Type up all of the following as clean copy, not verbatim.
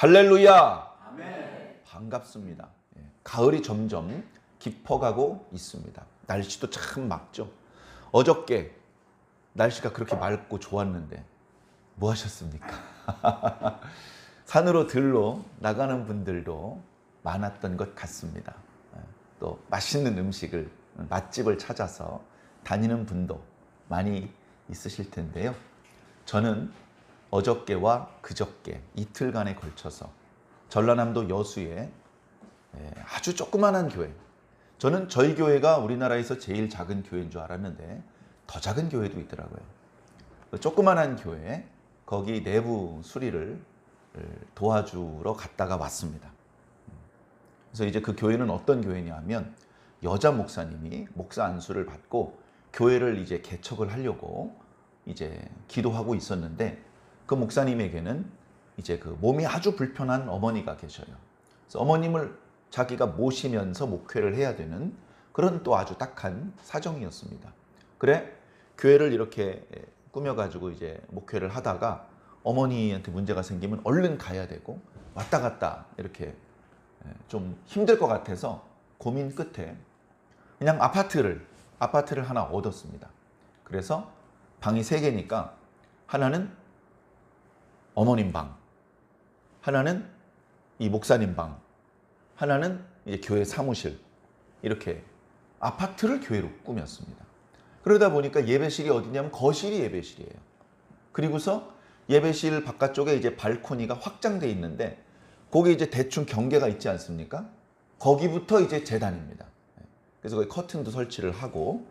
할렐루야! 아멘. 반갑습니다. 가을이 점점 깊어가고 있습니다. 날씨도 참 맑죠. 어저께 날씨가 그렇게 맑고 좋았는데 뭐 하셨습니까? 산으로 들러 나가는 분들도 많았던 것 같습니다. 또 맛있는 음식을, 맛집을 찾아서 다니는 분도 많이 있으실 텐데요. 저는 어저께와 그저께 이틀간에 걸쳐서 전라남도 여수에 아주 조그만한 교회, 저는 저희 교회가 우리나라에서 제일 작은 교회인 줄 알았는데 더 작은 교회도 있더라고요. 그 조그만한 교회, 거기 내부 수리를 도와주러 갔다가 왔습니다. 그래서 이제 그 교회는 어떤 교회냐면 여자 목사님이 목사 안수를 받고 교회를 이제 개척을 하려고 이제 기도하고 있었는데, 그 목사님에게는 이제 그 몸이 아주 불편한 어머니가 계셔요. 그래서 어머님을 자기가 모시면서 목회를 해야 되는 그런 또 아주 딱한 사정이었습니다. 그래 교회를 이렇게 꾸며가지고 이제 목회를 하다가 어머니한테 문제가 생기면 얼른 가야 되고 왔다 갔다 이렇게 좀 힘들 것 같아서 고민 끝에 그냥 아파트를 하나 얻었습니다. 그래서 방이 3개니까 하나는 어머님 방, 하나는 이 목사님 방, 하나는 이제 교회 사무실, 이렇게 아파트를 교회로 꾸몄습니다. 그러다 보니까 예배실이 어디냐면 거실이 예배실이에요. 그리고서 예배실 바깥쪽에 이제 발코니가 확장돼 있는데 거기 이제 대충 경계가 있지 않습니까? 거기부터 이제 제단입니다. 그래서 거기 커튼도 설치를 하고,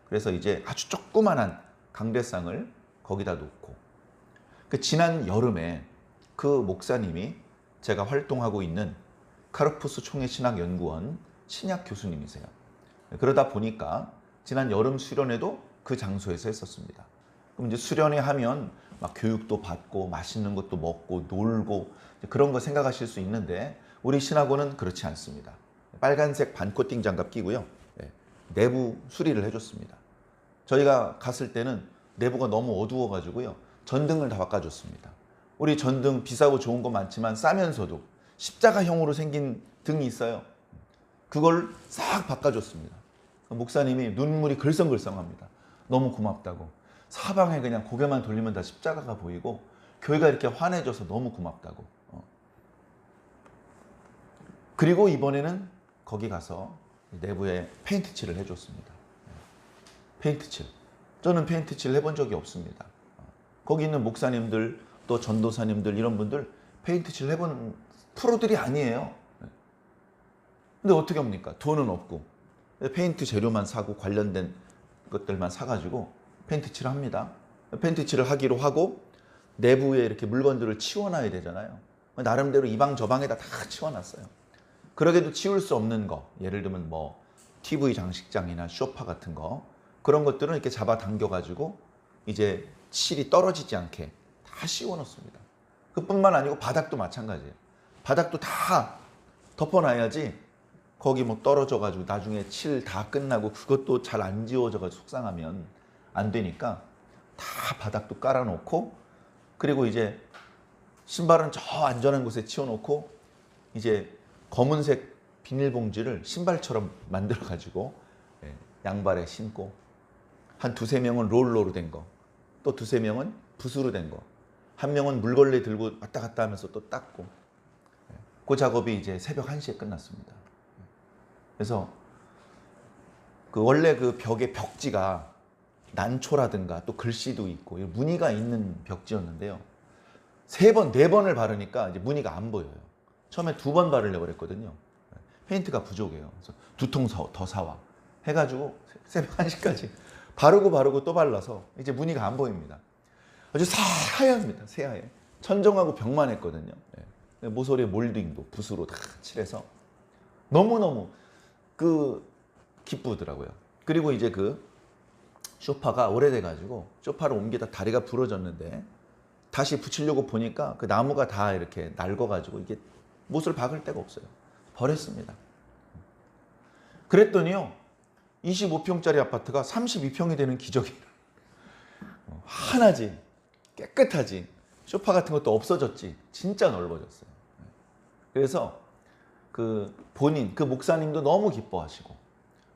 그래서 이제 아주 조그만한 강대상을 거기다 놓고, 지난 여름에 그 목사님이 제가 활동하고 있는 카르푸스 총회신학연구원 신약 교수님이세요. 그러다 보니까 지난 여름 수련회도 그 장소에서 했었습니다. 그럼 이제 수련회 하면 막 교육도 받고 맛있는 것도 먹고 놀고 그런 거 생각하실 수 있는데, 우리 신학원은 그렇지 않습니다. 빨간색 반코팅 장갑 끼고요. 내부 수리를 해줬습니다. 저희가 갔을 때는 내부가 너무 어두워가지고요. 전등을 다 바꿔줬습니다. 우리 전등 비싸고 좋은 거 많지만 싸면서도 십자가형으로 생긴 등이 있어요. 그걸 싹 바꿔줬습니다. 목사님이 눈물이 글썽글썽합니다. 너무 고맙다고. 사방에 그냥 고개만 돌리면 다 십자가가 보이고 교회가 이렇게 환해져서 너무 고맙다고. 그리고 이번에는 거기 가서 내부에 페인트 칠을 해줬습니다. 페인트 칠. 저는 페인트 칠을 해본 적이 없습니다. 거기 있는 목사님들, 또 전도사님들, 이런 분들 페인트 칠 해본 프로들이 아니에요. 근데 어떻게 합니까? 돈은 없고 페인트 재료만 사고 관련된 것들만 사가지고 페인트 칠을 합니다. 페인트 칠을 하기로 하고 내부에 이렇게 물건들을 치워놔야 되잖아요. 나름대로 이 방 저 방에다 다 치워놨어요. 그러게도 치울 수 없는 거, 예를 들면 뭐 TV 장식장이나 소파 같은 거, 그런 것들은 이렇게 잡아당겨가지고 이제 칠이 떨어지지 않게 다 씌워놓습니다. 그뿐만 아니고 바닥도 마찬가지예요. 바닥도 다 덮어놔야지 거기 뭐 떨어져가지고 나중에 칠 다 끝나고 그것도 잘 안 지워져가지고 속상하면 안 되니까 다 바닥도 깔아놓고, 그리고 이제 신발은 저 안전한 곳에 치워놓고 이제 검은색 비닐봉지를 신발처럼 만들어가지고 양발에 신고, 한 2-3명은 롤러로 된 거, 또 2-3명은 붓으로 된 거, 한 명은 물걸레 들고 왔다 갔다 하면서 또 닦고, 그 작업이 이제 새벽 1시에 끝났습니다. 그래서 그 원래 그 벽의 벽지가 난초라든가 또 글씨도 있고 무늬가 있는 벽지였는데요. 3번, 4번을 바르니까 이제 무늬가 안 보여요. 처음에 2번 바르려고 그랬거든요. 페인트가 부족해요. 그래서 2통 더 사와 해가지고 새벽 1시까지 바르고 또 발라서 이제 무늬가 안 보입니다. 아주 새하얗습니다. 새하얘. 천정하고 벽만 했거든요. 모서리에 몰딩도 붓으로 다 칠해서 너무너무 기쁘더라고요. 그리고 이제 그 소파가 오래돼가지고 소파를 옮기다 다리가 부러졌는데 다시 붙이려고 보니까 그 나무가 다 이렇게 낡아가지고 이게 못을 박을 데가 없어요. 버렸습니다. 그랬더니요, 25평짜리 아파트가 32평이 되는 기적이 환하지, 깨끗하지, 소파 같은 것도 없어졌지, 진짜 넓어졌어요. 그래서 그 본인 그 목사님도 너무 기뻐하시고,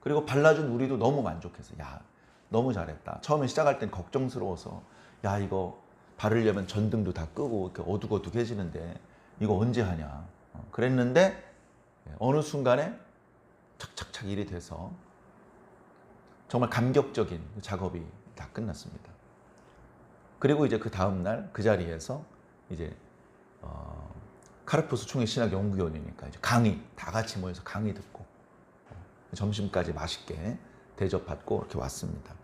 그리고 발라준 우리도 너무 만족해서 야 너무 잘했다. 처음에 시작할 땐 걱정스러워서 야 이거 바르려면 전등도 다 끄고 이렇게 어둑어둑해지는데 이거 언제 하냐 그랬는데 어느 순간에 착착착 일이 돼서 정말 감격적인 작업이 다 끝났습니다. 그리고 이제 그 다음날 그 자리에서 이제 카르푸스 총회 신학 연구위원이니까 이제 강의 다 같이 모여서 강의 듣고 점심까지 맛있게 대접받고 이렇게 왔습니다.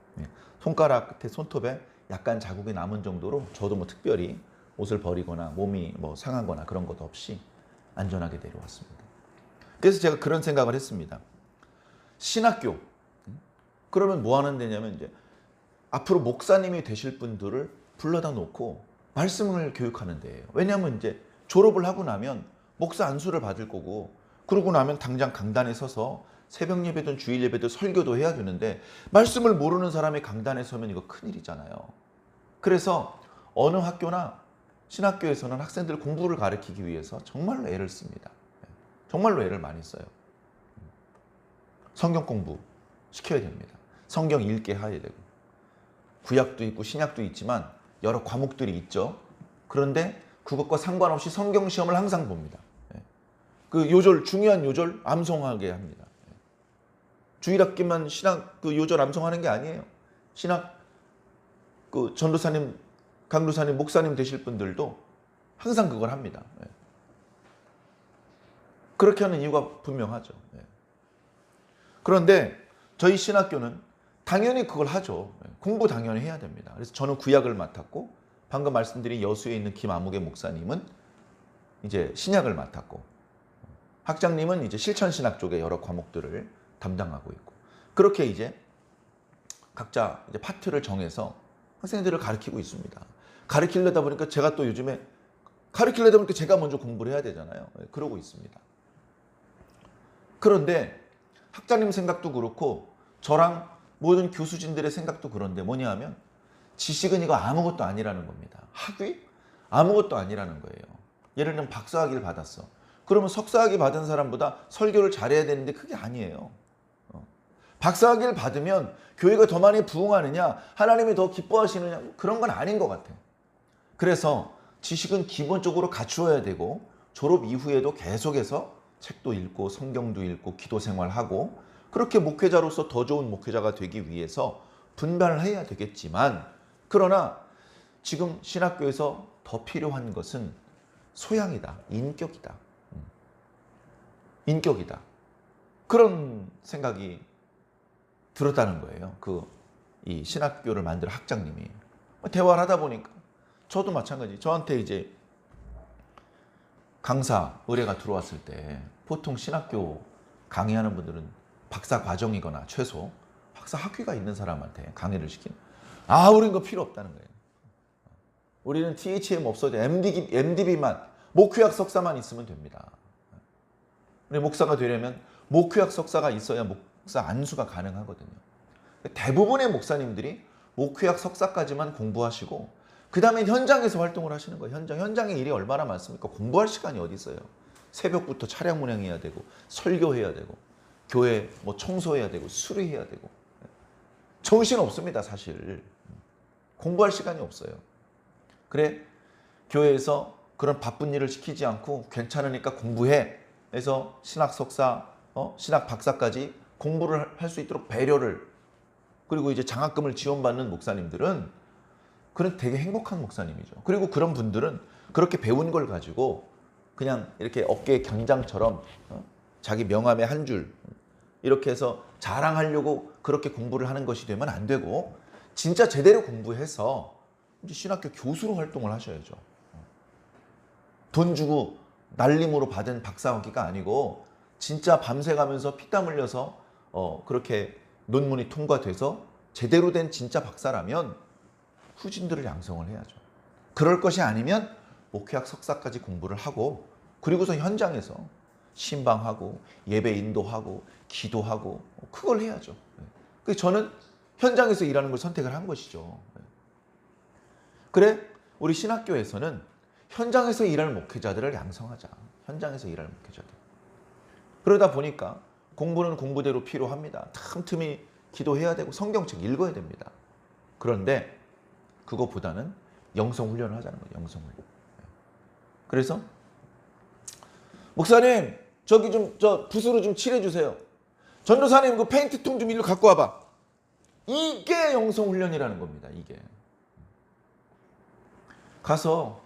손가락 끝에 손톱에 약간 자국이 남은 정도로 저도 뭐 특별히 옷을 버리거나 몸이 뭐 상하거나 그런 것도 없이 안전하게 내려왔습니다. 그래서 제가 그런 생각을 했습니다. 신학교 그러면 뭐 하는 데냐면 이제 앞으로 목사님이 되실 분들을 불러다 놓고 말씀을 교육하는 데예요. 왜냐하면 이제 졸업을 하고 나면 목사 안수를 받을 거고, 그러고 나면 당장 강단에 서서 새벽 예배든 주일 예배든 설교도 해야 되는데 말씀을 모르는 사람이 강단에 서면 이거 큰일이잖아요. 그래서 어느 학교나 신학교에서는 학생들 공부를 가르치기 위해서 정말로 애를 씁니다. 정말로 애를 많이 써요. 성경 공부 시켜야 됩니다. 성경 읽게 해야 되고, 구약도 있고 신약도 있지만 여러 과목들이 있죠. 그런데 그것과 상관없이 성경 시험을 항상 봅니다. 그 요절, 중요한 요절 암송하게 합니다. 주일학기만 신학 그 요절 암송하는 게 아니에요. 신학 그 전도사님, 강도사님, 목사님 되실 분들도 항상 그걸 합니다. 그렇게 하는 이유가 분명하죠. 그런데 저희 신학교는 당연히 그걸 하죠. 공부 당연히 해야 됩니다. 그래서 저는 구약을 맡았고, 방금 말씀드린 여수에 있는 김아무개 목사님은 이제 신약을 맡았고, 학장님은 이제 실천신학 쪽의 여러 과목들을 담당하고 있고, 그렇게 이제 각자 이제 파트를 정해서 학생들을 가르치고 있습니다. 가르치려다 보니까 제가 또 요즘에 가르치려다 보니까 제가 먼저 공부를 해야 되잖아요. 그러고 있습니다. 그런데 학장님 생각도 그렇고 저랑 모든 교수진들의 생각도 그런데 뭐냐 하면 지식은 이거 아무것도 아니라는 겁니다. 학위? 아무것도 아니라는 거예요. 예를 들면 박사학위를 받았어. 그러면 석사학위 받은 사람보다 설교를 잘해야 되는데 그게 아니에요. 박사학위를 받으면 교회가 더 많이 부흥하느냐, 하나님이 더 기뻐하시느냐, 그런 건 아닌 것 같아요. 그래서 지식은 기본적으로 갖추어야 되고, 졸업 이후에도 계속해서 책도 읽고 성경도 읽고 기도 생활하고, 그렇게 목회자로서 더 좋은 목회자가 되기 위해서 분발을 해야 되겠지만, 그러나 지금 신학교에서 더 필요한 것은 소양이다, 인격이다. 인격이다. 그런 생각이 들었다는 거예요. 이 신학교를 만든 학장님이. 대화를 하다 보니까 저도 마찬가지. 저한테 이제 강사 의뢰가 들어왔을 때 보통 신학교 강의하는 분들은 박사 과정이거나 최소 박사 학위가 있는 사람한테 강의를 시키는. 우린 그거 필요 없다는 거예요. 우리는 THM 없어도 MDB만, 목회학 석사만 있으면 됩니다. 우리 목사가 되려면 목회학 석사가 있어야 목사 안수가 가능하거든요. 대부분의 목사님들이 목회학 석사까지만 공부하시고 그 다음에 현장에서 활동을 하시는 거예요. 현장에 일이 얼마나 많습니까? 공부할 시간이 어디 있어요. 새벽부터 차량 운행해야 되고, 설교해야 되고, 교회 뭐 청소해야 되고, 수리해야 되고. 정신 없습니다, 사실. 공부할 시간이 없어요. 그래, 교회에서 그런 바쁜 일을 시키지 않고 괜찮으니까 공부해. 그래서 신학 석사, 신학 박사까지 공부를 할 수 있도록 배려를, 그리고 이제 장학금을 지원받는 목사님들은 그런 되게 행복한 목사님이죠. 그리고 그런 분들은 그렇게 배운 걸 가지고 그냥 이렇게 어깨 경장처럼 자기 명함에 한 줄 이렇게 해서 자랑하려고 그렇게 공부를 하는 것이 되면 안 되고, 진짜 제대로 공부해서 이제 신학교 교수로 활동을 하셔야죠. 돈 주고 날림으로 받은 박사학위가 아니고 진짜 밤새 가면서 피땀 흘려서 그렇게 논문이 통과돼서 제대로 된 진짜 박사라면 후진들을 양성을 해야죠. 그럴 것이 아니면 목회학 석사까지 공부를 하고, 그리고서 현장에서 신방하고 예배 인도하고 기도하고 그걸 해야죠. 그래서 저는 현장에서 일하는 걸 선택을 한 것이죠. 그래, 우리 신학교에서는 현장에서 일할 목회자들을 양성하자. 현장에서 일할 목회자들. 그러다 보니까 공부는 공부대로 필요합니다. 틈틈이 기도해야 되고 성경책 읽어야 됩니다. 그런데 그거보다는 영성훈련을 하자는 거예요. 영성훈련. 그래서 목사님 저기 좀 저 붓으로 좀 칠해주세요. 전도사님 그 페인트통 좀 일로 갖고 와봐. 이게 영성훈련이라는 겁니다. 이게. 가서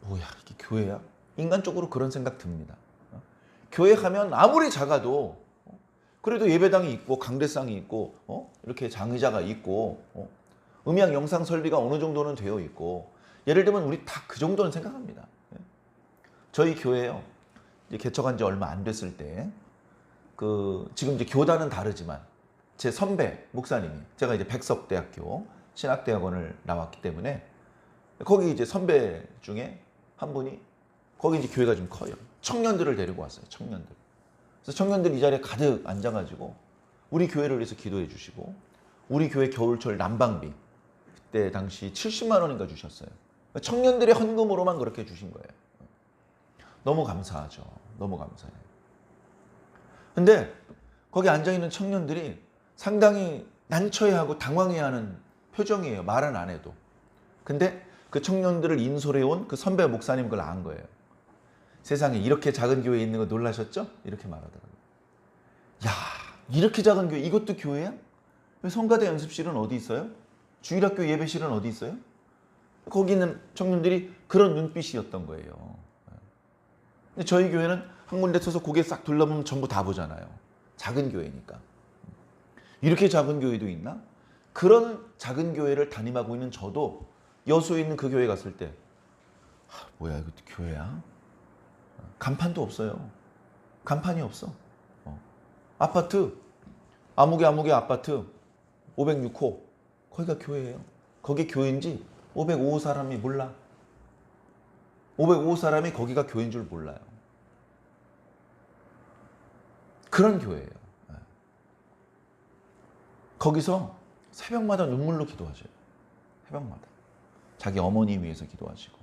뭐야 이게 교회야? 인간적으로 그런 생각 듭니다. 교회 가면 아무리 작아도 그래도 예배당이 있고 강대상이 있고 이렇게 장의자가 있고 음향 영상 설비가 어느 정도는 되어 있고 예를 들면 우리 다 그 정도는 생각합니다. 저희 교회요 이제 개척한 지 얼마 안 됐을 때 지금 이제 교단은 다르지만 제 선배 목사님이 제가 이제 백석대학교 신학대학원을 나왔기 때문에 거기 이제 선배 중에 한 분이 거기 이제 교회가 좀 커요. 청년들을 데리고 왔어요. 청년들. 그래서 청년들 이 자리에 가득 앉아가지고 우리 교회를 위해서 기도해 주시고 우리 교회 겨울철 난방비 그때 당시 70만 원인가 주셨어요. 청년들의 헌금으로만 그렇게 주신 거예요. 너무 감사하죠. 너무 감사해요. 근데 거기 앉아있는 청년들이 상당히 난처해하고 당황해하는 표정이에요. 말은 안 해도. 근데 그 청년들을 인솔해온 그 선배 목사님 그걸 안 거예요. 세상에 이렇게 작은 교회에 있는 거 놀라셨죠? 이렇게 말하더라고요. 야, 이렇게 작은 교회 이것도 교회야? 성가대 연습실은 어디 있어요? 주일학교 예배실은 어디 있어요? 거기 있는 청년들이 그런 눈빛이었던 거예요. 근데 저희 교회는 한 군데 서서 고개 싹 둘러보면 전부 다 보잖아요. 작은 교회니까. 이렇게 작은 교회도 있나? 그런 작은 교회를 담임하고 있는 저도 여수에 있는 그 교회 갔을 때 뭐야 이것도 교회야? 간판도 없어요. 간판이 없어. 아파트 아무개 아파트 506호 거기가 교회예요. 거기 교회인지 505호 사람이 몰라. 505호 사람이 거기가 교회인 줄 몰라요. 그런 교회예요. 거기서 새벽마다 눈물로 기도하셔요. 새벽마다. 자기 어머니 위해서 기도하시고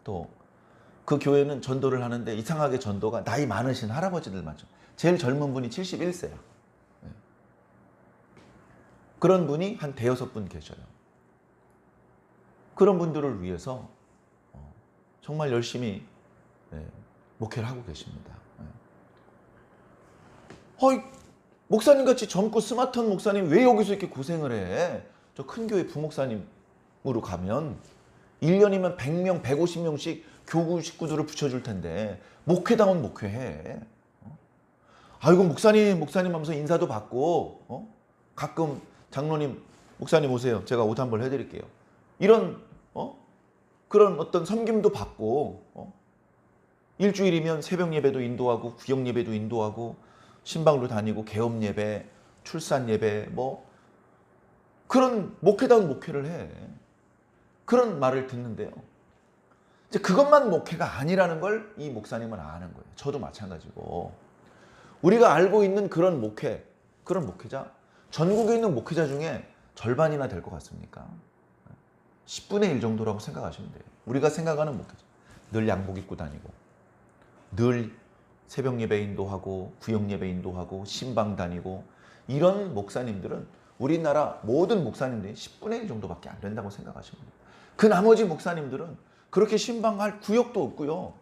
또 그 교회는 전도를 하는데 이상하게 전도가 나이 많으신 할아버지들만 좀 제일 젊은 분이 71세야. 그런 분이 한 대여섯 분 계셔요. 그런 분들을 위해서 정말 열심히 목회를 하고 계십니다. 목사님같이 젊고 스마트한 목사님 왜 여기서 이렇게 고생을 해? 저 큰 교회 부목사님으로 가면 1년이면 100명, 150명씩 교구 식구들을 붙여줄 텐데 목회다운 목회해. 아이고 목사님 하면서 인사도 받고 가끔 장로님 목사님 오세요. 제가 옷 한 벌 해드릴게요. 이런 그런 어떤 섬김도 받고 일주일이면 새벽 예배도 인도하고 구역 예배도 인도하고 신방으로 다니고 개업 예배, 출산 예배 뭐 그런 목회다운 목회를 해. 그런 말을 듣는데요. 이제 그것만 목회가 아니라는 걸 이 목사님은 아는 거예요. 저도 마찬가지고. 우리가 알고 있는 그런 목회, 그런 목회자, 전국에 있는 목회자 중에 절반이나 될 것 같습니까? 10분의 1 정도라고 생각하시면 돼요. 우리가 생각하는 목회자. 늘 양복 입고 다니고, 늘 새벽 예배 인도하고, 구역 예배 인도하고, 신방 다니고, 이런 목사님들은 우리나라 모든 목사님들이 10분의 1 정도밖에 안 된다고 생각하시면 돼요. 그 나머지 목사님들은 그렇게 신방할 구역도 없고요.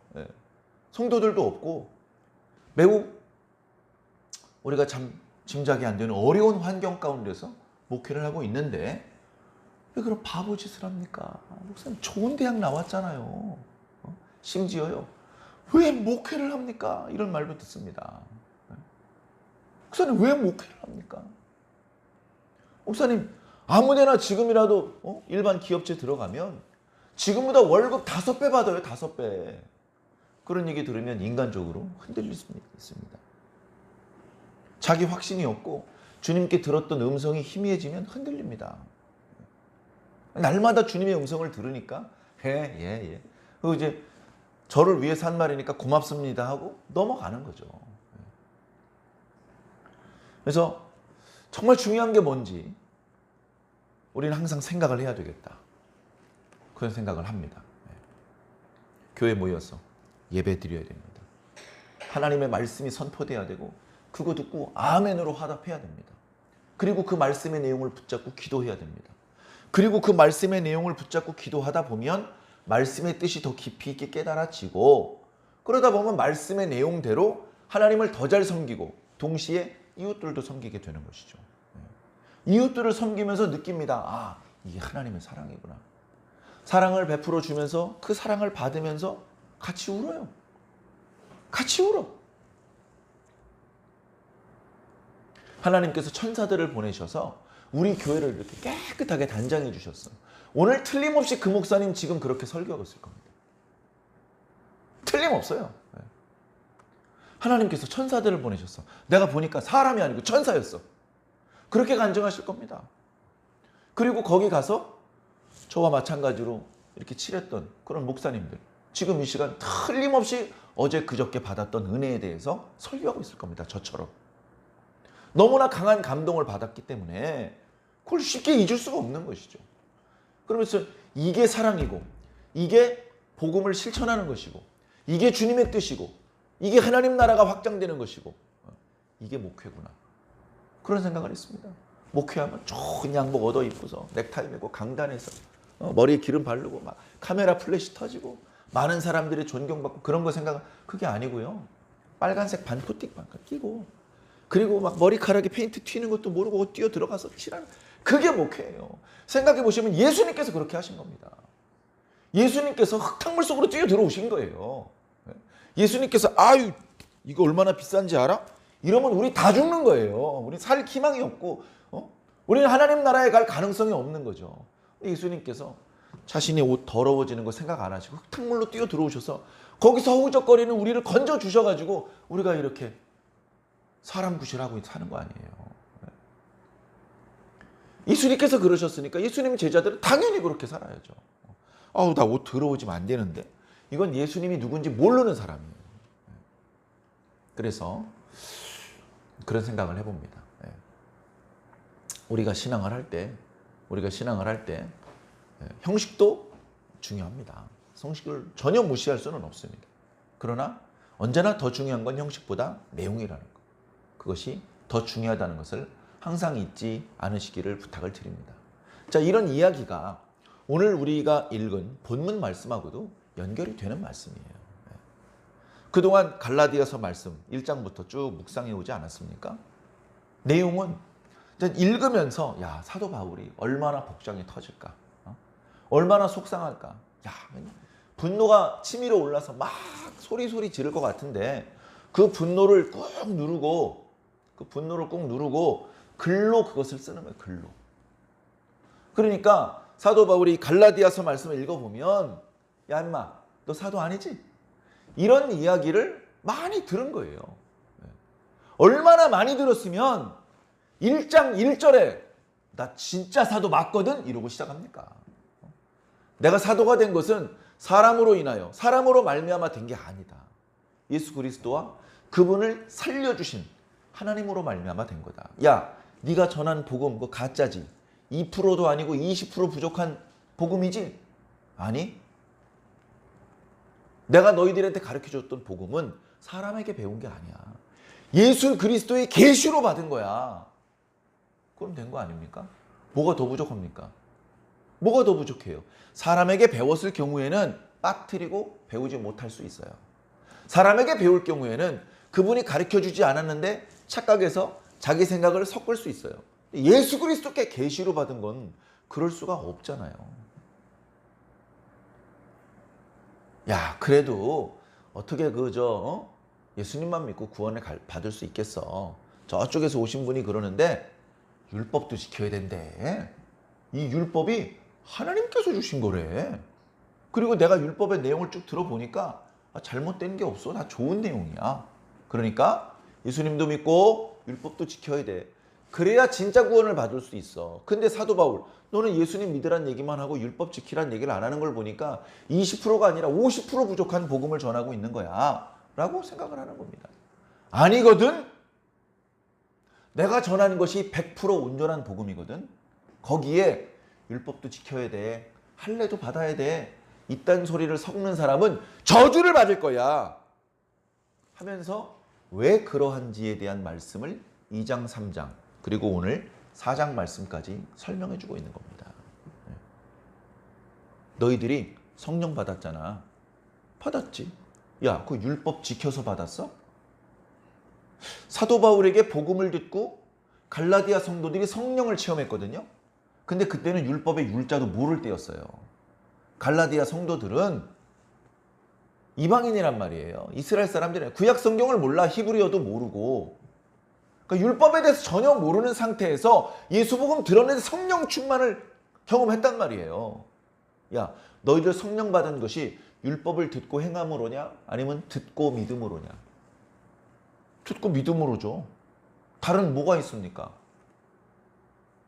성도들도 없고 매우 우리가 참 짐작이 안 되는 어려운 환경 가운데서 목회를 하고 있는데 왜 그런 바보 짓을 합니까? 목사님 좋은 대학 나왔잖아요. 심지어요. 왜 목회를 합니까? 이런 말도 듣습니다. 목사님 왜 목회를 합니까? 목사님 아무데나 지금이라도 일반 기업체 들어가면 지금보다 월급 5배 받아요. 5배. 그런 얘기 들으면 인간적으로 흔들릴 수 있습니다. 자기 확신이 없고 주님께 들었던 음성이 희미해지면 흔들립니다. 날마다 주님의 음성을 들으니까 예. 그리고 이제 저를 위해서 한 말이니까 고맙습니다 하고 넘어가는 거죠. 그래서 정말 중요한 게 뭔지 우리는 항상 생각을 해야 되겠다. 그런 생각을 합니다. 교회 모여서 예배 드려야 됩니다. 하나님의 말씀이 선포돼야 되고 그거 듣고 아멘으로 화답해야 됩니다. 그리고 그 말씀의 내용을 붙잡고 기도해야 됩니다. 그리고 그 말씀의 내용을 붙잡고 기도하다 보면 말씀의 뜻이 더 깊이 있게 깨달아지고 그러다 보면 말씀의 내용대로 하나님을 더 잘 섬기고 동시에 이웃들도 섬기게 되는 것이죠. 이웃들을 섬기면서 느낍니다. 아, 이게 하나님의 사랑이구나. 사랑을 베풀어 주면서 그 사랑을 받으면서 같이 울어요. 같이 울어. 하나님께서 천사들을 보내셔서 우리 교회를 이렇게 깨끗하게 단장해 주셨어요. 오늘 틀림없이 그 목사님 지금 그렇게 설교하고 있을 겁니다. 틀림없어요. 하나님께서 천사들을 보내셨어. 내가 보니까 사람이 아니고 천사였어. 그렇게 간증하실 겁니다. 그리고 거기 가서 저와 마찬가지로 이렇게 칠했던 그런 목사님들 지금 이 시간 틀림없이 어제 그저께 받았던 은혜에 대해서 설교하고 있을 겁니다. 저처럼. 너무나 강한 감동을 받았기 때문에 그걸 쉽게 잊을 수가 없는 것이죠. 그러면서 이게 사랑이고 이게 복음을 실천하는 것이고 이게 주님의 뜻이고 이게 하나님 나라가 확장되는 것이고 이게 목회구나. 그런 생각을 했습니다. 목회하면 좋은 양복 얻어 입고서 넥타이 메고 강단에서 머리에 기름 바르고 막 카메라 플래시 터지고 많은 사람들이 존경받고 그런 거 생각은 그게 아니고요. 빨간색 반포틱 끼고 그리고 막 머리카락에 페인트 튀는 것도 모르고 뛰어 들어가서 칠하는 그게 목회예요. 생각해 보시면 예수님께서 그렇게 하신 겁니다. 예수님께서 흙탕물 속으로 뛰어 들어오신 거예요. 예수님께서 아유 이거 얼마나 비싼지 알아? 이러면 우리 다 죽는 거예요. 우리 살 희망이 없고 우리는 하나님 나라에 갈 가능성이 없는 거죠. 예수님께서 자신의 옷 더러워지는 거 생각 안 하시고 흙탕물로 뛰어 들어오셔서 거기서 허우적거리는 우리를 건져 주셔가지고 우리가 이렇게 사람 구실하고 사는 거 아니에요. 예수님께서 그러셨으니까 예수님 제자들은 당연히 그렇게 살아야죠. 아우 나 옷 더러워지면 안 되는데. 이건 예수님이 누군지 모르는 사람이에요. 그래서 그런 생각을 해봅니다. 우리가 신앙을 할 때 형식도 중요합니다. 형식을 전혀 무시할 수는 없습니다. 그러나 언제나 더 중요한 건 형식보다 내용이라는 것. 그것이 더 중요하다는 것을 항상 잊지 않으시기를 부탁을 드립니다. 자, 이런 이야기가 오늘 우리가 읽은 본문 말씀하고도 연결이 되는 말씀이에요. 그동안 갈라디아서 말씀 1장부터 쭉 묵상해 오지 않았습니까? 내용은 읽으면서 야 사도 바울이 얼마나 복장이 터질까? 얼마나 속상할까? 야 분노가 치밀어 올라서 막 소리 지를 것 같은데 그 분노를 꾹 누르고 글로 그것을 쓰는 거예요. 글로. 그러니까 사도 바울이 갈라디아서 말씀을 읽어보면 야 인마 너 사도 아니지? 이런 이야기를 많이 들은 거예요. 얼마나 많이 들었으면 1장 1절에 나 진짜 사도 맞거든? 이러고 시작합니까? 내가 사도가 된 것은 사람으로 인하여 사람으로 말미암아 된 게 아니다. 예수 그리스도와 그분을 살려주신 하나님으로 말미암아 된 거다. 야 네가 전한 복음 그거 가짜지. 2%도 아니고 20% 부족한 복음이지? 아니 내가 너희들한테 가르쳐줬던 복음은 사람에게 배운 게 아니야. 예수 그리스도의 계시로 받은 거야. 그럼 된 거 아닙니까? 뭐가 더 부족합니까? 뭐가 더 부족해요? 사람에게 배웠을 경우에는 빠뜨리고 배우지 못할 수 있어요. 사람에게 배울 경우에는 그분이 가르쳐주지 않았는데 착각해서 자기 생각을 섞을 수 있어요. 예수 그리스도께 계시로 받은 건 그럴 수가 없잖아요. 야 그래도 어떻게 예수님만 믿고 구원을 받을 수 있겠어. 저쪽에서 오신 분이 그러는데 율법도 지켜야 된대. 이 율법이 하나님께서 주신 거래. 그리고 내가 율법의 내용을 쭉 들어보니까 잘못된 게 없어. 다 좋은 내용이야. 그러니까 예수님도 믿고 율법도 지켜야 돼. 그래야 진짜 구원을 받을 수 있어. 근데 사도 바울 너는 예수님 믿으란 얘기만 하고 율법 지키란 얘기를 안 하는 걸 보니까 20%가 아니라 50% 부족한 복음을 전하고 있는 거야 라고 생각을 하는 겁니다. 아니거든. 내가 전하는 것이 100% 온전한 복음이거든. 거기에 율법도 지켜야 돼. 할례도 받아야 돼. 이딴 소리를 섞는 사람은 저주를 받을 거야 하면서 왜 그러한지에 대한 말씀을 2장, 3장 그리고 오늘 4장 말씀까지 설명해 주고 있는 겁니다. 너희들이 성령 받았잖아. 받았지. 야, 그 율법 지켜서 받았어? 사도 바울에게 복음을 듣고 갈라디아 성도들이 성령을 체험했거든요. 근데 그때는 율법의 율자도 모를 때였어요. 갈라디아 성도들은 이방인이란 말이에요. 이스라엘 사람들이 구약 성경을 몰라. 히브리어도 모르고. 그러니까 율법에 대해서 전혀 모르는 상태에서 예수 복음 드러낸 성령 충만을 경험했단 말이에요. 야, 너희들 성령 받은 것이 율법을 듣고 행함으로냐? 아니면 듣고 믿음으로냐? 듣고 믿음으로죠. 다른 뭐가 있습니까?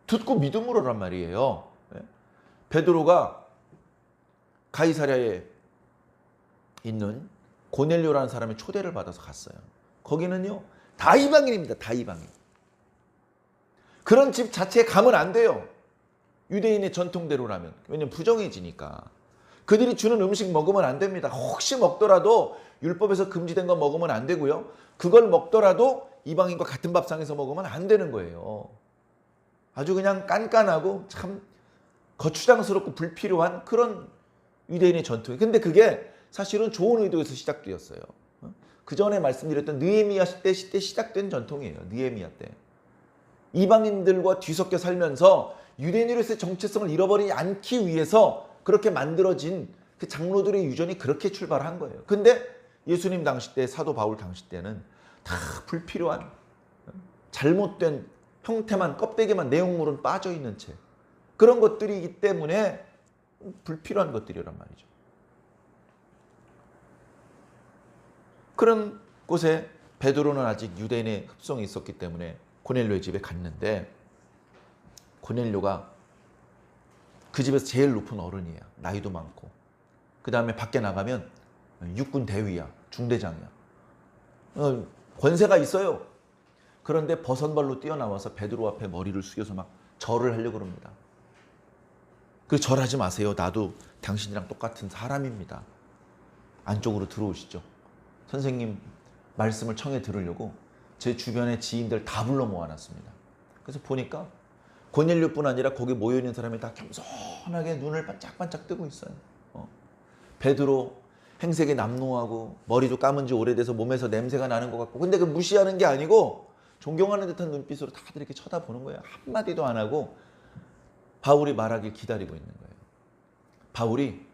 듣고 믿음으로란 말이에요. 베드로가 가이사랴에 있는 고넬료라는 사람의 초대를 받아서 갔어요. 거기는요, 다 이방인입니다. 다 이방인. 그런 집 자체에 가면 안 돼요. 유대인의 전통대로라면. 왜냐면 부정해지니까. 그들이 주는 음식 먹으면 안 됩니다. 혹시 먹더라도 율법에서 금지된 거 먹으면 안 되고요. 그걸 먹더라도 이방인과 같은 밥상에서 먹으면 안 되는 거예요. 아주 그냥 깐깐하고 참 거추장스럽고 불필요한 그런 유대인의 전통이에요. 근데 그게 사실은 좋은 의도에서 시작되었어요. 그 전에 말씀드렸던 느헤미야 때 시작된 전통이에요. 느헤미야 때. 이방인들과 뒤섞여 살면서 유대인으로서의 정체성을 잃어버리지 않기 위해서 그렇게 만들어진 그 장로들의 유전이 그렇게 출발한 거예요. 근데 예수님 당시 때, 사도 바울 당시 때는 다 불필요한 잘못된 형태만, 껍데기만, 내용물은 빠져있는 채 그런 것들이기 때문에 불필요한 것들이란 말이죠. 그런 곳에 베드로는 아직 유대인의 흡성이 있었기 때문에 고넬료의 집에 갔는데, 고넬료가 그 집에서 제일 높은 어른이야. 나이도 많고. 그 다음에 밖에 나가면 육군 대위야. 중대장이야. 권세가 있어요. 그런데 버선발로 뛰어나와서 베드로 앞에 머리를 숙여서 막 절을 하려고 합니다. 그 절하지 마세요. 나도 당신이랑 똑같은 사람입니다. 안쪽으로 들어오시죠. 선생님 말씀을 청해 들으려고 제 주변의 지인들 다 불러 모아놨습니다. 그래서 보니까 고넬료뿐 아니라 거기 모여있는 사람이 다 겸손하게 눈을 반짝반짝 뜨고 있어요. 베드로 행색이 남노하고 머리도 감은 지 오래돼서 몸에서 냄새가 나는 것 같고, 근데 그 무시하는 게 아니고 존경하는 듯한 눈빛으로 다들 이렇게 쳐다보는 거예요. 한마디도 안 하고 바울이 말하길 기다리고 있는 거예요. 바울이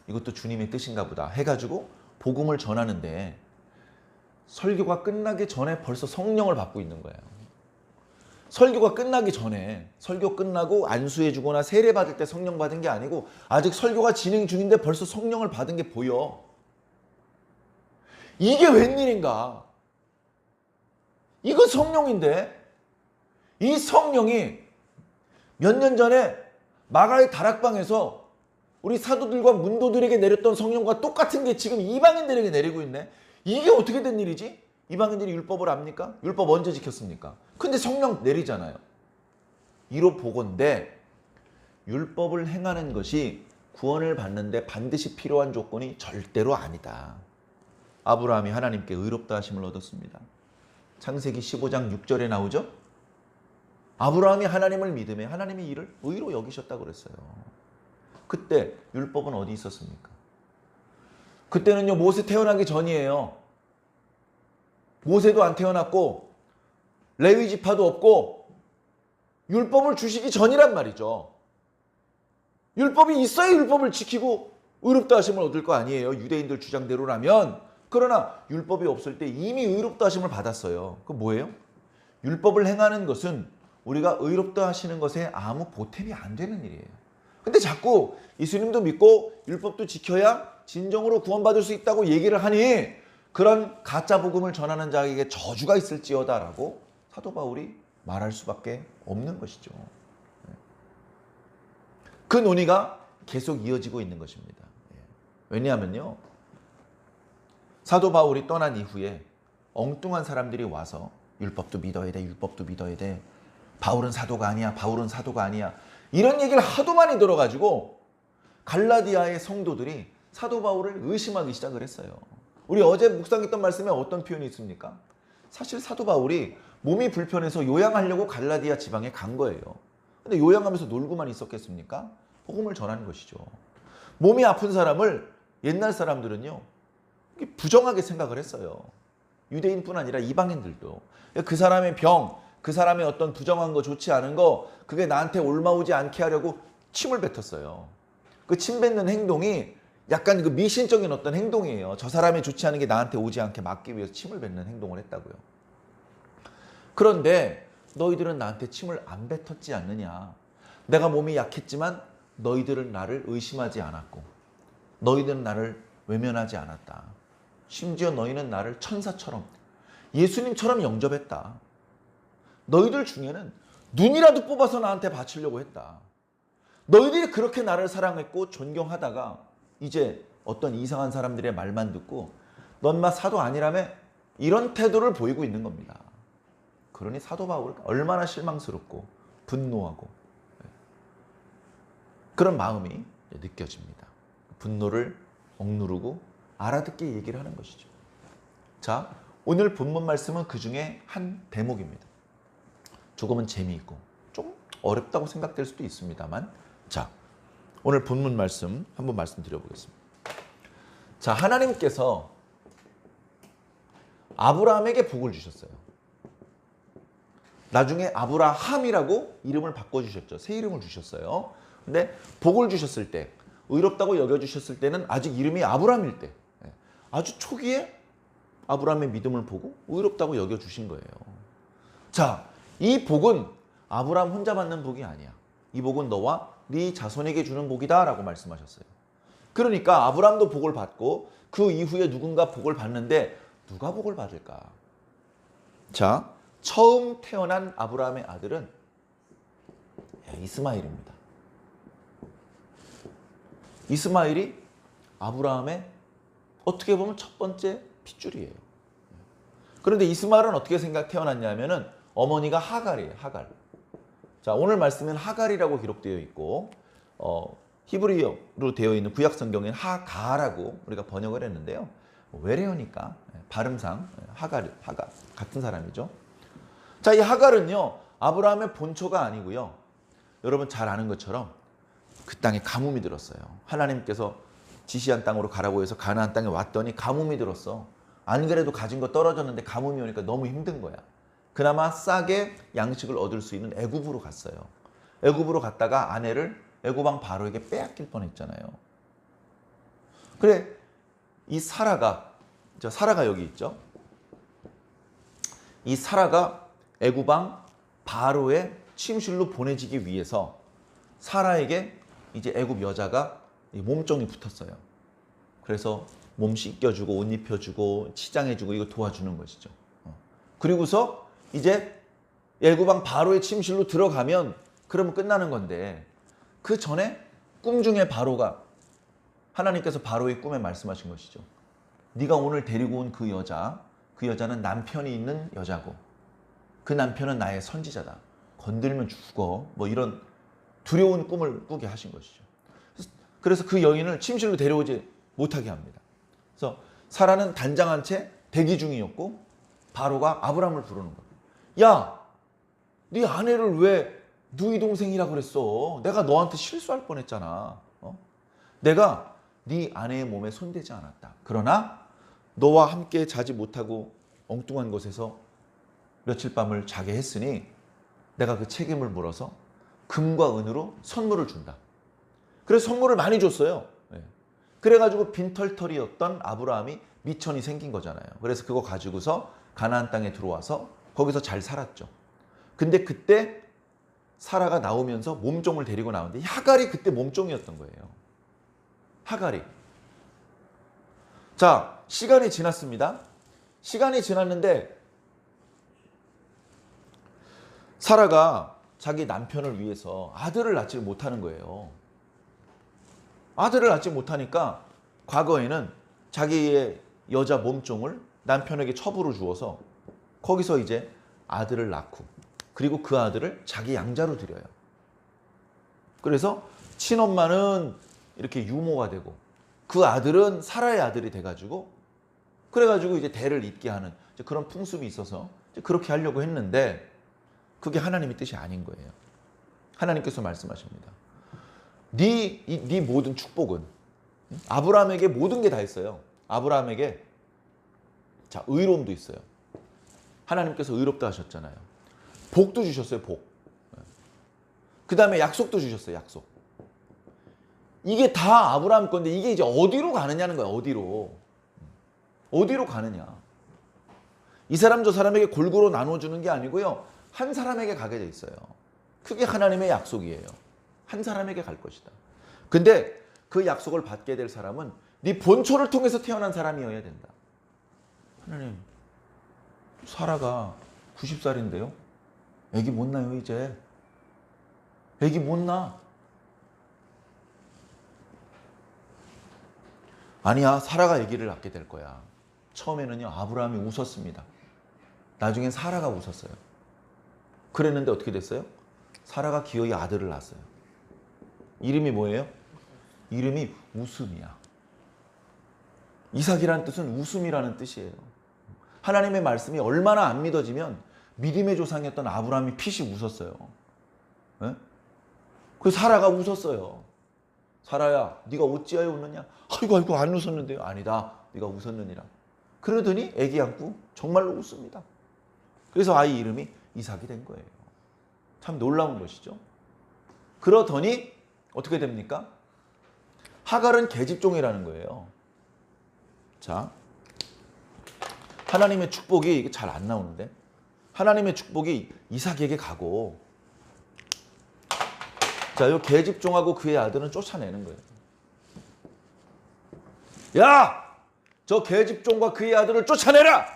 이것도 주님의 뜻인가 보다 해가지고 복음을 전하는데 설교가 끝나기 전에 벌써 성령을 받고 있는 거예요. 설교가 끝나기 전에, 설교 끝나고 안수해 주거나 세례 받을 때 성령 받은 게 아니고 아직 설교가 진행 중인데 벌써 성령을 받은 게 보여. 이게 웬일인가? 이거 성령인데, 이 성령이 몇 년 전에 마가의 다락방에서 우리 사도들과 문도들에게 내렸던 성령과 똑같은 게 지금 이방인들에게 내리고 있네. 이게 어떻게 된 일이지? 이방인들이 율법을 압니까? 율법 언제 지켰습니까? 근데 성령 내리잖아요. 이로 보건대 율법을 행하는 것이 구원을 받는데 반드시 필요한 조건이 절대로 아니다. 아브라함이 하나님께 의롭다 하심을 얻었습니다. 창세기 15장 6절에 나오죠? 아브라함이 하나님을 믿음에 하나님이 이를 의로 여기셨다고 그랬어요. 그때 율법은 어디 있었습니까? 그때는요, 모세 태어나기 전이에요. 모세도 안 태어났고 레위 지파도 없고 율법을 주시기 전이란 말이죠. 율법이 있어야 율법을 지키고 의롭다 하심을 얻을 거 아니에요. 유대인들 주장대로라면. 그러나 율법이 없을 때 이미 의롭다 하심을 받았어요. 그 뭐예요? 율법을 행하는 것은 우리가 의롭다 하시는 것에 아무 보탬이 안 되는 일이에요. 근데 자꾸 예수님도 믿고 율법도 지켜야 진정으로 구원받을 수 있다고 얘기를 하니 그런 가짜 복음을 전하는 자에게 저주가 있을지어다라고 사도 바울이 말할 수밖에 없는 것이죠. 그 논의가 계속 이어지고 있는 것입니다. 왜냐하면요, 사도 바울이 떠난 이후에 엉뚱한 사람들이 와서 율법도 믿어야 돼, 율법도 믿어야 돼, 바울은 사도가 아니야, 바울은 사도가 아니야, 이런 얘기를 하도 많이 들어가지고 갈라디아의 성도들이 사도 바울을 의심하기 시작을 했어요. 우리 어제 묵상했던 말씀에 어떤 표현이 있습니까? 사실 사도 바울이 몸이 불편해서 요양하려고 갈라디아 지방에 간 거예요. 근데 요양하면서 놀고만 있었겠습니까? 복음을 전하는 것이죠. 몸이 아픈 사람을 옛날 사람들은요, 부정하게 생각을 했어요. 유대인뿐 아니라 이방인들도. 그 사람의 병, 그 사람의 어떤 부정한 거, 좋지 않은 거, 그게 나한테 올마오지 않게 하려고 침을 뱉었어요. 그 침 뱉는 행동이 약간 그 미신적인 어떤 행동이에요. 저 사람이 좋지 않은 게 나한테 오지 않게 막기 위해서 침을 뱉는 행동을 했다고요. 그런데 너희들은 나한테 침을 안 뱉었지 않느냐. 내가 몸이 약했지만 너희들은 나를 의심하지 않았고 너희들은 나를 외면하지 않았다. 심지어 너희는 나를 천사처럼 예수님처럼 영접했다. 너희들 중에는 눈이라도 뽑아서 나한테 바치려고 했다. 너희들이 그렇게 나를 사랑했고 존경하다가 이제 어떤 이상한 사람들의 말만 듣고 넌 마 사도 아니라며 이런 태도를 보이고 있는 겁니다. 그러니 사도 바울은 얼마나 실망스럽고 분노하고 그런 마음이 느껴집니다. 분노를 억누르고 알아듣게 얘기를 하는 것이죠. 자, 오늘 본문 말씀은 그 중에 한 대목입니다. 조금은 재미있고 좀 어렵다고 생각될 수도 있습니다만, 자, 오늘 본문 말씀 한번 말씀드려보겠습니다. 자, 하나님께서 아브라함에게 복을 주셨어요. 나중에 아브라함이라고 이름을 바꿔주셨죠. 새 이름을 주셨어요. 근데 복을 주셨을 때, 의롭다고 여겨주셨을 때는 아직 이름이 아브라함일 때, 아주 초기에 아브라함의 믿음을 보고 의롭다고 여겨주신 거예요. 자, 이 복은 아브라함 혼자 받는 복이 아니야. 이 복은 너와 네 자손에게 주는 복이다 라고 말씀하셨어요. 그러니까 아브라함도 복을 받고 그 이후에 누군가 복을 받는데 누가 복을 받을까? 자, 처음 태어난 아브라함의 아들은 이스마엘입니다. 이스마엘이 아브라함의 어떻게 보면 첫 번째 핏줄이에요. 그런데 이스마엘은 어떻게 태어났냐면은 어머니가 하갈이에요. 하갈. 자, 오늘 말씀은 하갈이라고 기록되어 있고 히브리어로 되어 있는 구약 성경에는 하가라고 우리가 번역을 했는데요. 외래어니까 발음상 하갈 같은 사람이죠. 자, 이 하갈은요, 아브라함의 본초가 아니고요. 여러분 잘 아는 것처럼 그 땅에 가뭄이 들었어요. 하나님께서 지시한 땅으로 가라고 해서 가나안 땅에 왔더니 가뭄이 들었어. 안 그래도 가진 거 떨어졌는데 가뭄이 오니까 너무 힘든 거야. 그나마 싸게 양식을 얻을 수 있는 애굽으로 갔어요. 애굽으로 갔다가 아내를 애굽 왕 바로에게 빼앗길 뻔했잖아요. 그래, 이 사라가 여기 있죠. 이 사라가 애굽 왕 바로의 침실로 보내지기 위해서 사라에게 이제 애굽 여자가 몸종이 붙었어요. 그래서 몸 씻겨주고 옷 입혀주고 치장해주고 이거 도와주는 것이죠. 그리고서 이제 애굽 왕 바로의 침실로 들어가면 그러면 끝나는 건데, 그 전에 꿈 중에 바로가 하나님께서 바로의 꿈에 말씀하신 것이죠. 네가 오늘 데리고 온 그 여자는 남편이 있는 여자고 그 남편은 나의 선지자다. 건들면 죽어. 뭐 이런 두려운 꿈을 꾸게 하신 것이죠. 그래서 그 여인을 침실로 데려오지 못하게 합니다. 그래서 사라는 단장한 채 대기 중이었고 바로가 아브라함을 부르는 거예요. 야, 네 아내를 왜 누이 동생이라 그랬어? 내가 너한테 실수할 뻔했잖아. 내가 네 아내의 몸에 손대지 않았다. 그러나 너와 함께 자지 못하고 엉뚱한 곳에서 며칠 밤을 자게 했으니 내가 그 책임을 물어서 금과 은으로 선물을 준다. 그래서 선물을 많이 줬어요. 그래가지고 빈털터리였던 아브라함이 미천이 생긴 거잖아요. 그래서 그거 가지고서 가나안 땅에 들어와서 거기서 잘 살았죠. 근데 그때 사라가 나오면서 몸종을 데리고 나오는데 하갈이 그때 몸종이었던 거예요. 하갈이. 자, 시간이 지났습니다. 시간이 지났는데 사라가 자기 남편을 위해서 아들을 낳지 못하는 거예요. 아들을 낳지 못하니까 과거에는 자기의 여자 몸종을 남편에게 첩으로 주어서 거기서 이제 아들을 낳고 그리고 그 아들을 자기 양자로 들여요. 그래서 친엄마는 이렇게 유모가 되고 그 아들은 사라의 아들이 돼가지고 그래가지고 이제 대를 잇게 하는 그런 풍습이 있어서 그렇게 하려고 했는데 그게 하나님의 뜻이 아닌 거예요. 하나님께서 말씀하십니다. 네 모든 축복은 아브라함에게 모든 게 다 있어요. 아브라함에게 자 의로움도 있어요. 하나님께서 의롭다 하셨잖아요. 복도 주셨어요. 복. 그 다음에 약속도 주셨어요. 약속. 이게 다 아브라함 건데 이게 이제 어디로 가느냐는 거야. 어디로 가느냐. 이 사람 저 사람에게 골고루 나눠주는 게 아니고요. 한 사람에게 가게 돼 있어요. 그게 하나님의 약속이에요. 한 사람에게 갈 것이다. 근데 그 약속을 받게 될 사람은 네 본초를 통해서 태어난 사람이어야 된다. 하나님, 사라가 90살인데요. 애기 못 나요 이제. 애기 못 나. 아니야, 사라가 아기를 낳게 될 거야. 처음에는요 아브라함이 웃었습니다. 나중엔 사라가 웃었어요. 그랬는데 어떻게 됐어요? 사라가 기어이 아들을 낳았어요. 이름이 뭐예요? 이름이 웃음이야. 이삭이라는 뜻은 웃음이라는 뜻이에요. 하나님의 말씀이 얼마나 안 믿어지면 믿음의 조상이었던 아브라함이 핏이 웃었어요. 네? 그 사라가 웃었어요. 사라야, 네가 어찌하여 웃느냐? 아이고 안 웃었는데요. 아니다, 네가 웃었느니라. 그러더니 애기 안고 정말로 웃습니다. 그래서 아이 이름이 이삭이 된 거예요. 참 놀라운 것이죠. 그러더니 어떻게 됩니까? 하갈은 계집종이라는 거예요. 자, 하나님의 축복이 이게 잘 안 나오는데 하나님의 축복이 이삭에게 가고 자, 이 계집종하고 그의 아들은 쫓아내는 거예요. 야! 저 계집종과 그의 아들을 쫓아내라!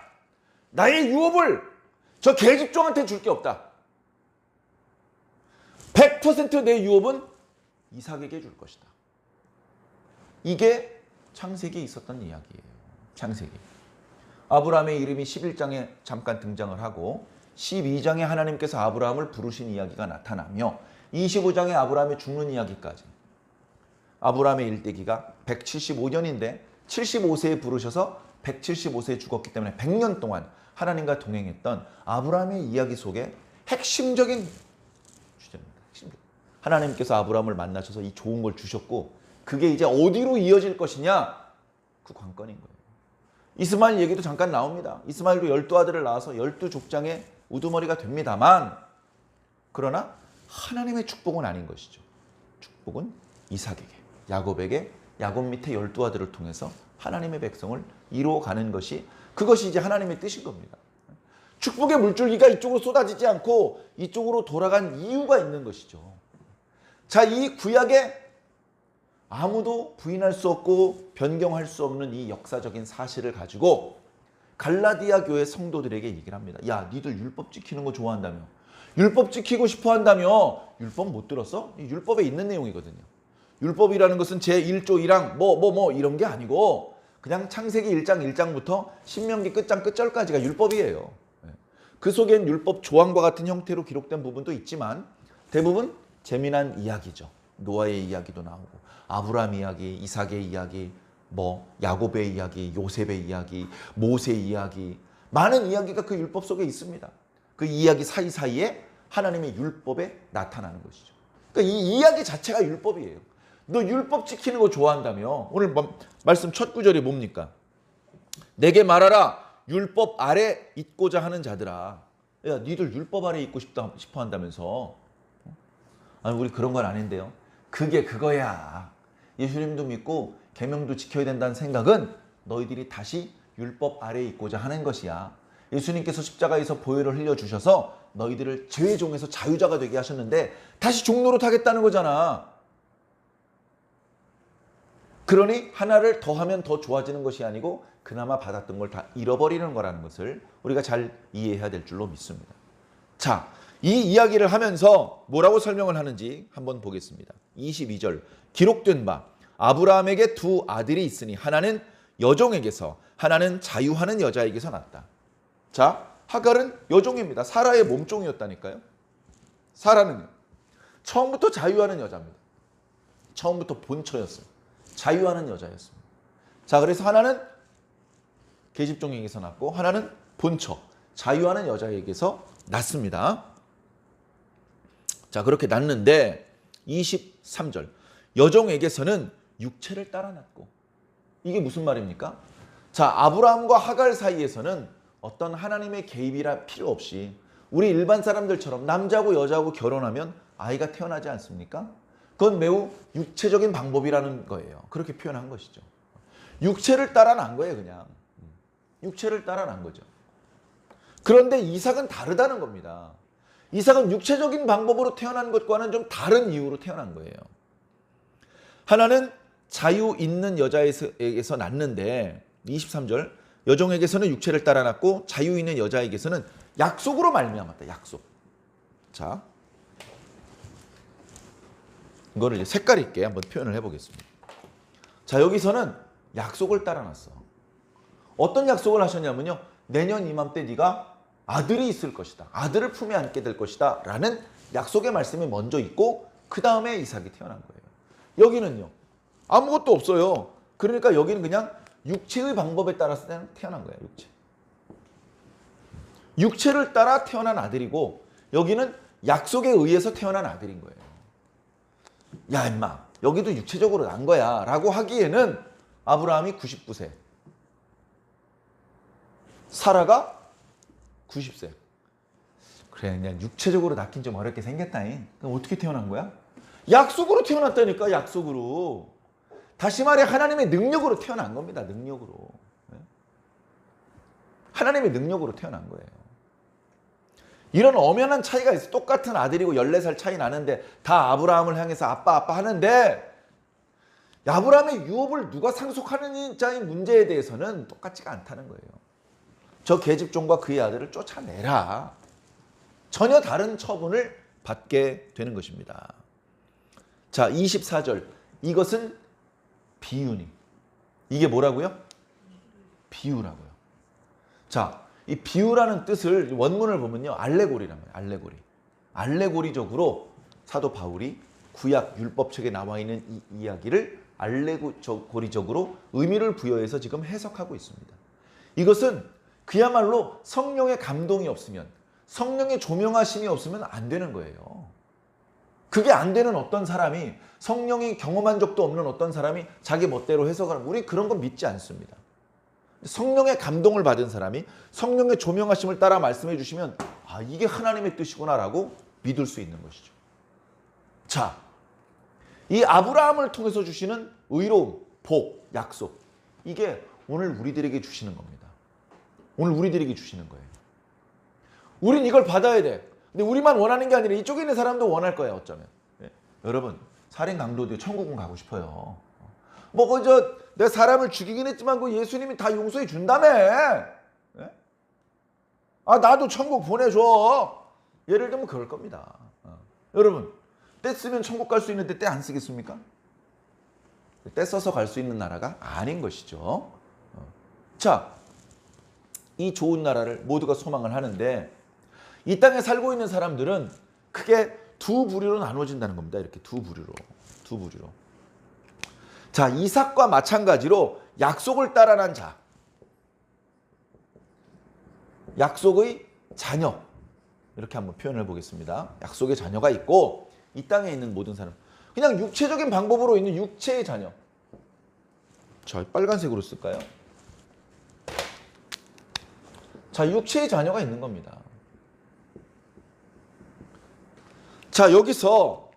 나의 유업을 저 계집종한테 줄 게 없다. 100% 내 유업은 이삭에게 줄 것이다. 이게 창세기에 있었던 이야기예요. 창세기. 아브라함의 이름이 11장에 잠깐 등장을 하고 12장에 하나님께서 아브라함을 부르신 이야기가 나타나며 25장에 아브라함이 죽는 이야기까지. 아브라함의 일대기가 175년인데 75세에 부르셔서 175세에 죽었기 때문에 100년 동안 하나님과 동행했던 아브라함의 이야기 속에 핵심적인 주제입니다. 하나님께서 아브라함을 만나셔서 이 좋은 걸 주셨고 그게 이제 어디로 이어질 것이냐? 그 관건인 거예요. 이스마엘 얘기도 잠깐 나옵니다. 이스마엘도 12아들을 낳아서 12족장의 우두머리가 됩니다만 그러나 하나님의 축복은 아닌 것이죠. 축복은 이삭에게, 야곱에게, 야곱 밑에 12아들을 통해서 하나님의 백성을 이루어가는 것이 그것이 이제 하나님의 뜻인 겁니다. 축복의 물줄기가 이쪽으로 쏟아지지 않고 이쪽으로 돌아간 이유가 있는 것이죠. 자, 이 구약에 아무도 부인할 수 없고 변경할 수 없는 이 역사적인 사실을 가지고 갈라디아 교회 성도들에게 얘기를 합니다. 야, 니들 율법 지키는 거 좋아한다며. 율법 지키고 싶어 한다며. 율법 못 들었어? 이 율법에 있는 내용이거든요. 율법이라는 것은 제1조 1항 뭐 이런 게 아니고 그냥 창세기 1장 1장부터 신명기 끝장 끝절까지가 율법이에요. 그 속엔 율법 조항과 같은 형태로 기록된 부분도 있지만 대부분 재미난 이야기죠. 노아의 이야기도 나오고 아브라함 이야기, 이삭의 이야기, 야곱의 이야기, 요셉의 이야기, 모세의 이야기 많은 이야기가 그 율법 속에 있습니다. 그 이야기 사이사이에 하나님의 율법에 나타나는 것이죠. 그러니까 이 이야기 자체가 율법이에요. 너 율법 지키는 거 좋아한다며. 오늘 말씀 첫 구절이 뭡니까? 내게 말하라. 율법 아래 있고자 하는 자들아. 야, 니들 율법 아래 있고 싶어 한다면서. 아니, 우리 그런 건 아닌데요. 그게 그거야. 예수님도 믿고 계명도 지켜야 된다는 생각은 너희들이 다시 율법 아래에 있고자 하는 것이야. 예수님께서 십자가에서 보혈을 흘려주셔서 너희들을 죄의 종에서 자유자가 되게 하셨는데 다시 종노릇 하겠다는 거잖아. 그러니 하나를 더하면 더 좋아지는 것이 아니고 그나마 받았던 걸 다 잃어버리는 거라는 것을 우리가 잘 이해해야 될 줄로 믿습니다. 자, 이 이야기를 하면서 뭐라고 설명을 하는지 한번 보겠습니다. 22절 기록된 바 아브라함에게 두 아들이 있으니 하나는 여종에게서 하나는 자유하는 여자에게서 났다. 자, 하갈은 여종입니다. 사라의 몸종이었다니까요. 사라는 처음부터 자유하는 여자입니다. 처음부터 본처였어요. 자유하는 여자였습니다. 자, 그래서 하나는 계집종에게서 낳고 하나는 본처, 자유하는 여자에게서 낳습니다. 자, 그렇게 낳는데 23절 여종에게서는 육체를 따라 낳고, 이게 무슨 말입니까? 자, 아브라함과 하갈 사이에서는 어떤 하나님의 개입이라 필요 없이 우리 일반 사람들처럼 남자고 여자고 결혼하면 아이가 태어나지 않습니까? 그건 매우 육체적인 방법이라는 거예요. 그렇게 표현한 것이죠. 육체를 따라 낳은 거예요, 그냥. 육체를 따라 낳은 거죠. 그런데 이삭은 다르다는 겁니다. 이삭은 육체적인 방법으로 태어난 것과는 좀 다른 이유로 태어난 거예요. 하나는 자유 있는 여자에게서 낳는데 23절 여종에게서는 육체를 따라 낳고 자유 있는 여자에게서는 약속으로 말미암았다. 약속. 자, 이거를 이제 색깔 있게 한번 표현을 해보겠습니다. 자, 여기서는 약속을 따라 놨어. 어떤 약속을 하셨냐면요. 내년 이맘때 네가 아들이 있을 것이다. 아들을 품에 안게 될 것이다. 라는 약속의 말씀이 먼저 있고 그 다음에 이삭이 태어난 거예요. 여기는요. 아무것도 없어요. 그러니까 여기는 그냥 육체의 방법에 따라서 태어난 거예요. 육체를 따라 태어난 아들이고 여기는 약속에 의해서 태어난 아들인 거예요. 야, 임마, 여기도 육체적으로 난 거야 라고 하기에는 아브라함이 99세, 사라가 90세. 그래, 그냥 육체적으로 낳긴 좀 어렵게 생겼다잉. 그럼 어떻게 태어난 거야? 약속으로 태어났다니까. 약속으로. 다시 말해 하나님의 능력으로 태어난 겁니다. 능력으로. 하나님의 능력으로 태어난 거예요. 이런 엄연한 차이가 있어. 똑같은 아들이고 14살 차이 나는데 다 아브라함을 향해서 아빠 하는데 아브라함의 유업을 누가 상속하느냐의 문제에 대해서는 똑같지가 않다는 거예요. 저 계집종과 그의 아들을 쫓아내라. 전혀 다른 처분을 받게 되는 것입니다. 자, 24절. 이것은 비유니. 이게 뭐라고요? 비유라고요. 자, 이 비유라는 뜻을 원문을 보면요. 알레고리란 말이에요. 알레고리. 알레고리적으로 사도 바울이 구약 율법책에 나와 있는 이 이야기를 알레고리적으로 의미를 부여해서 지금 해석하고 있습니다. 이것은 그야말로 성령의 감동이 없으면, 성령의 조명하심이 없으면 안 되는 거예요. 그게 안 되는 어떤 사람이, 성령이 경험한 적도 없는 어떤 사람이 자기 멋대로 해석하는, 우리 그런 건 믿지 않습니다. 성령의 감동을 받은 사람이 성령의 조명하심을 따라 말씀해 주시면 아, 이게 하나님의 뜻이구나라고 믿을 수 있는 것이죠. 자, 이 아브라함을 통해서 주시는 의로움, 복, 약속, 이게 오늘 우리들에게 주시는 겁니다. 오늘 우리들에게 주시는 거예요. 우린 이걸 받아야 돼. 근데 우리만 원하는 게 아니라 이쪽에 있는 사람도 원할 거예요. 어쩌면. 예? 여러분, 살인 강도도 천국은 가고 싶어요. 뭐 그저 내가 사람을 죽이긴 했지만 그 예수님이 다 용서해 준다며. 예? 아, 나도 천국 보내줘. 예를 들면 그럴 겁니다. 여러분, 때 쓰면 천국 갈 수 있는데 때 안 쓰겠습니까? 때 써서 갈 수 있는 나라가 아닌 것이죠. 자, 이 좋은 나라를 모두가 소망을 하는데 이 땅에 살고 있는 사람들은 크게 두 부류로 나눠진다는 겁니다. 이렇게 두 부류로. 자, 이삭과 마찬가지로 약속을 따라 난 자, 약속의 자녀, 이렇게 한번 표현을 해보겠습니다. 약속의 자녀가 있고 이 땅에 있는 모든 사람, 그냥 육체적인 방법으로 있는 육체의 자녀. 자, 빨간색으로 쓸까요? 자, 육체의 자녀가 있는 겁니다. 자, 여기서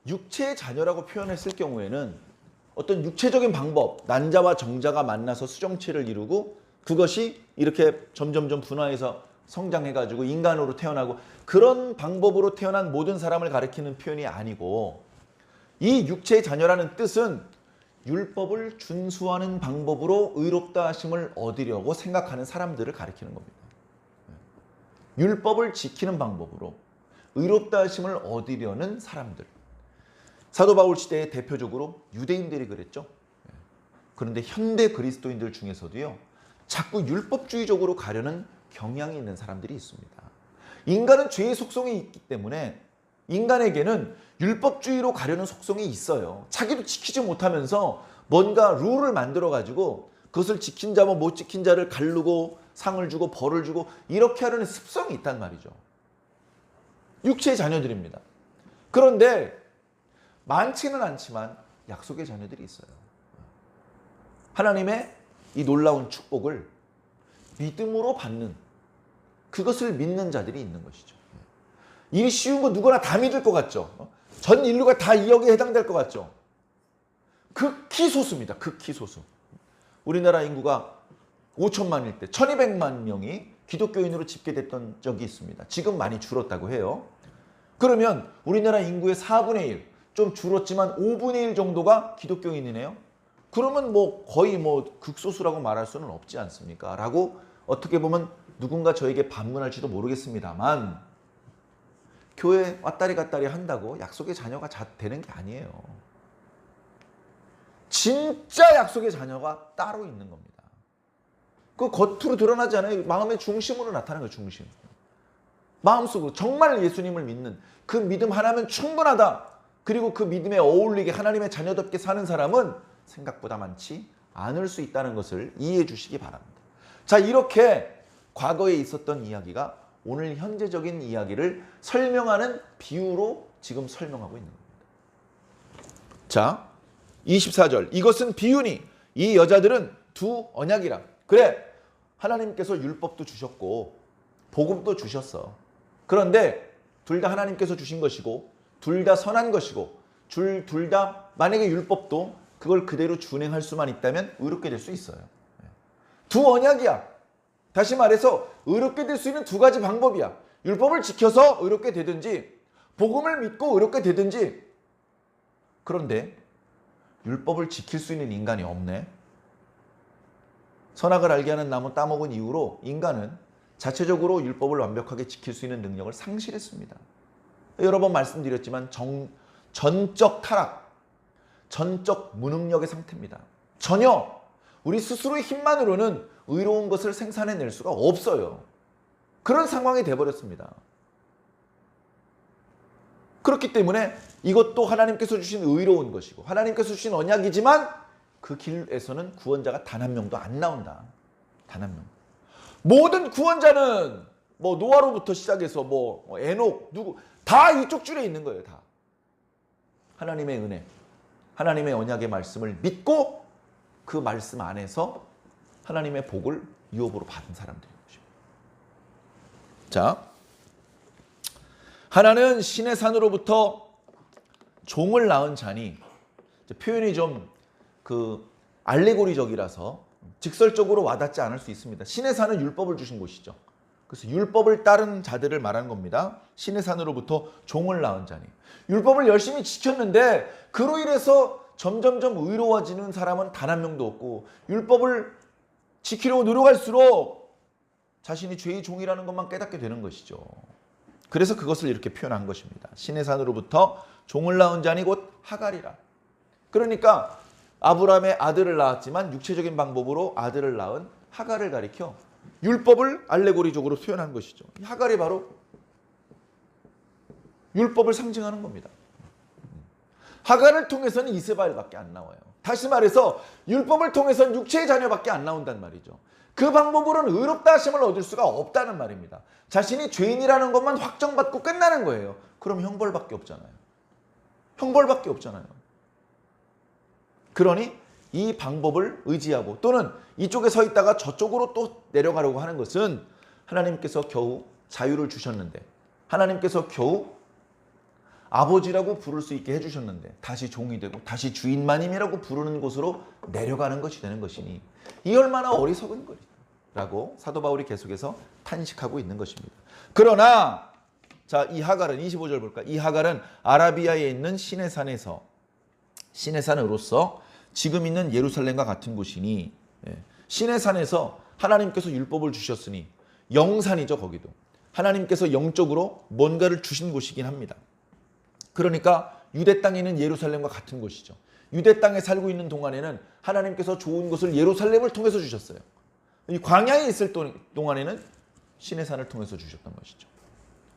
육체의 자녀라고 표현했을 경우에는 어떤 육체적인 방법, 난자와 정자가 만나서 수정체를 이루고 그것이 이렇게 점점점 분화해서 성장해가지고 인간으로 태어나고 그런 방법으로 태어난 모든 사람을 가리키는 표현이 아니고 이 육체의 자녀라는 뜻은 율법을 준수하는 방법으로 의롭다 하심을 얻으려고 생각하는 사람들을 가리키는 겁니다. 율법을 지키는 방법으로 의롭다 하심을 얻으려는 사람들. 사도 바울 시대에 대표적으로 유대인들이 그랬죠. 그런데 현대 그리스도인들 중에서도요, 자꾸 율법주의적으로 가려는 경향이 있는 사람들이 있습니다. 인간은 죄의 속성이 있기 때문에 인간에게는 율법주의로 가려는 속성이 있어요. 자기도 지키지 못하면서 뭔가 룰을 만들어 가지고 그것을 지킨 자와 못 지킨 자를 가르고 상을 주고 벌을 주고 이렇게 하려는 습성이 있단 말이죠. 육체의 자녀들입니다. 그런데 많지는 않지만 약속의 자녀들이 있어요. 하나님의 이 놀라운 축복을 믿음으로 받는, 그것을 믿는 자들이 있는 것이죠. 일이 쉬운 거 누구나 다 믿을 것 같죠. 전 인류가 다 이 여기에 해당될 것 같죠. 극히 소수입니다. 극히 소수. 우리나라 인구가 5천만일 때 1200만 명이 기독교인으로 집계됐던 적이 있습니다. 지금 많이 줄었다고 해요. 그러면 우리나라 인구의 4분의 1, 좀 줄었지만 5분의 1 정도가 기독교인이네요. 그러면 뭐 거의 뭐 극소수라고 말할 수는 없지 않습니까? 라고 어떻게 보면 누군가 저에게 반문할지도 모르겠습니다만, 교회 왔다리 갔다리 한다고 약속의 자녀가 되는 게 아니에요. 진짜 약속의 자녀가 따로 있는 겁니다. 그 겉으로 드러나지 않아요. 마음의 중심으로 나타나는 거예요. 중심. 마음속으로 정말 예수님을 믿는 그 믿음 하나면 충분하다. 그리고 그 믿음에 어울리게 하나님의 자녀답게 사는 사람은 생각보다 많지 않을 수 있다는 것을 이해해 주시기 바랍니다. 자, 이렇게 과거에 있었던 이야기가 오늘 현재적인 이야기를 설명하는 비유로 지금 설명하고 있는 겁니다. 자, 24절. 이것은 비유니 이 여자들은 두 언약이라. 그래, 하나님께서 율법도 주셨고 복음도 주셨어. 그런데 둘 다 하나님께서 주신 것이고 둘 다 선한 것이고 둘 다 만약에 율법도 그걸 그대로 준행할 수만 있다면 의롭게 될 수 있어요. 두 언약이야. 다시 말해서 의롭게 될 수 있는 두 가지 방법이야. 율법을 지켜서 의롭게 되든지 복음을 믿고 의롭게 되든지. 그런데 율법을 지킬 수 있는 인간이 없네. 선악을 알게 하는 나무 따먹은 이후로 인간은 자체적으로 율법을 완벽하게 지킬 수 있는 능력을 상실했습니다. 여러 번 말씀드렸지만 전적 타락, 전적 무능력의 상태입니다. 전혀 우리 스스로의 힘만으로는 의로운 것을 생산해낼 수가 없어요. 그런 상황이 돼버렸습니다. 그렇기 때문에 이것도 하나님께서 주신 의로운 것이고 하나님께서 주신 언약이지만 그 길에서는 구원자가 단 한 명도 안 나온다. 단 한 명. 모든 구원자는 뭐 노아로부터 시작해서 뭐 에녹 누구 다 이쪽 줄에 있는 거예요. 다. 하나님의 은혜, 하나님의 언약의 말씀을 믿고 그 말씀 안에서 하나님의 복을 유업으로 받은 사람들인 것입니다. 자, 하나는 신의 산으로부터 종을 낳은 자니, 표현이 좀 알레고리적이라서 직설적으로 와닿지 않을 수 있습니다. 신의 산은 율법을 주신 곳이죠. 그래서 율법을 따른 자들을 말하는 겁니다. 신의 산으로부터 종을 낳은 자니. 율법을 열심히 지켰는데 그로 인해서 점점점 의로워지는 사람은 단 한 명도 없고 율법을 지키려고 노력할수록 자신이 죄의 종이라는 것만 깨닫게 되는 것이죠. 그래서 그것을 이렇게 표현한 것입니다. 신의 산으로부터 종을 낳은 자니 곧 하갈이라. 그러니까 아브라함의 아들을 낳았지만 육체적인 방법으로 아들을 낳은 하갈을 가리켜 율법을 알레고리적으로 표현한 것이죠. 하갈이 바로 율법을 상징하는 겁니다. 하갈을 통해서는 이스바엘밖에 안 나와요. 다시 말해서 율법을 통해서는 육체의 자녀밖에 안 나온단 말이죠. 그 방법으로는 의롭다 하심을 얻을 수가 없다는 말입니다. 자신이 죄인이라는 것만 확정받고 끝나는 거예요. 그럼 형벌밖에 없잖아요. 형벌밖에 없잖아요. 그러니 이 방법을 의지하고 또는 이쪽에 서 있다가 저쪽으로 또 내려가려고 하는 것은 하나님께서 겨우 자유를 주셨는데 하나님께서 겨우 아버지라고 부를 수 있게 해주셨는데 다시 종이 되고 다시 주인마님이라고 부르는 곳으로 내려가는 것이 되는 것이니 이 얼마나 어리석은 거리라고 사도 바울이 계속해서 탄식하고 있는 것입니다. 그러나 자, 이 하갈은 25절 볼까? 이 하갈은 아라비아에 있는 신의 산에서 신의 산으로서 지금 있는 예루살렘과 같은 곳이니 신의 산에서 하나님께서 율법을 주셨으니 영산이죠. 거기도 하나님께서 영적으로 뭔가를 주신 곳이긴 합니다. 그러니까 유대 땅에 있는 예루살렘과 같은 곳이죠. 유대 땅에 살고 있는 동안에는 하나님께서 좋은 것을 예루살렘을 통해서 주셨어요. 이 광야에 있을 동안에는 신의 산을 통해서 주셨던 것이죠.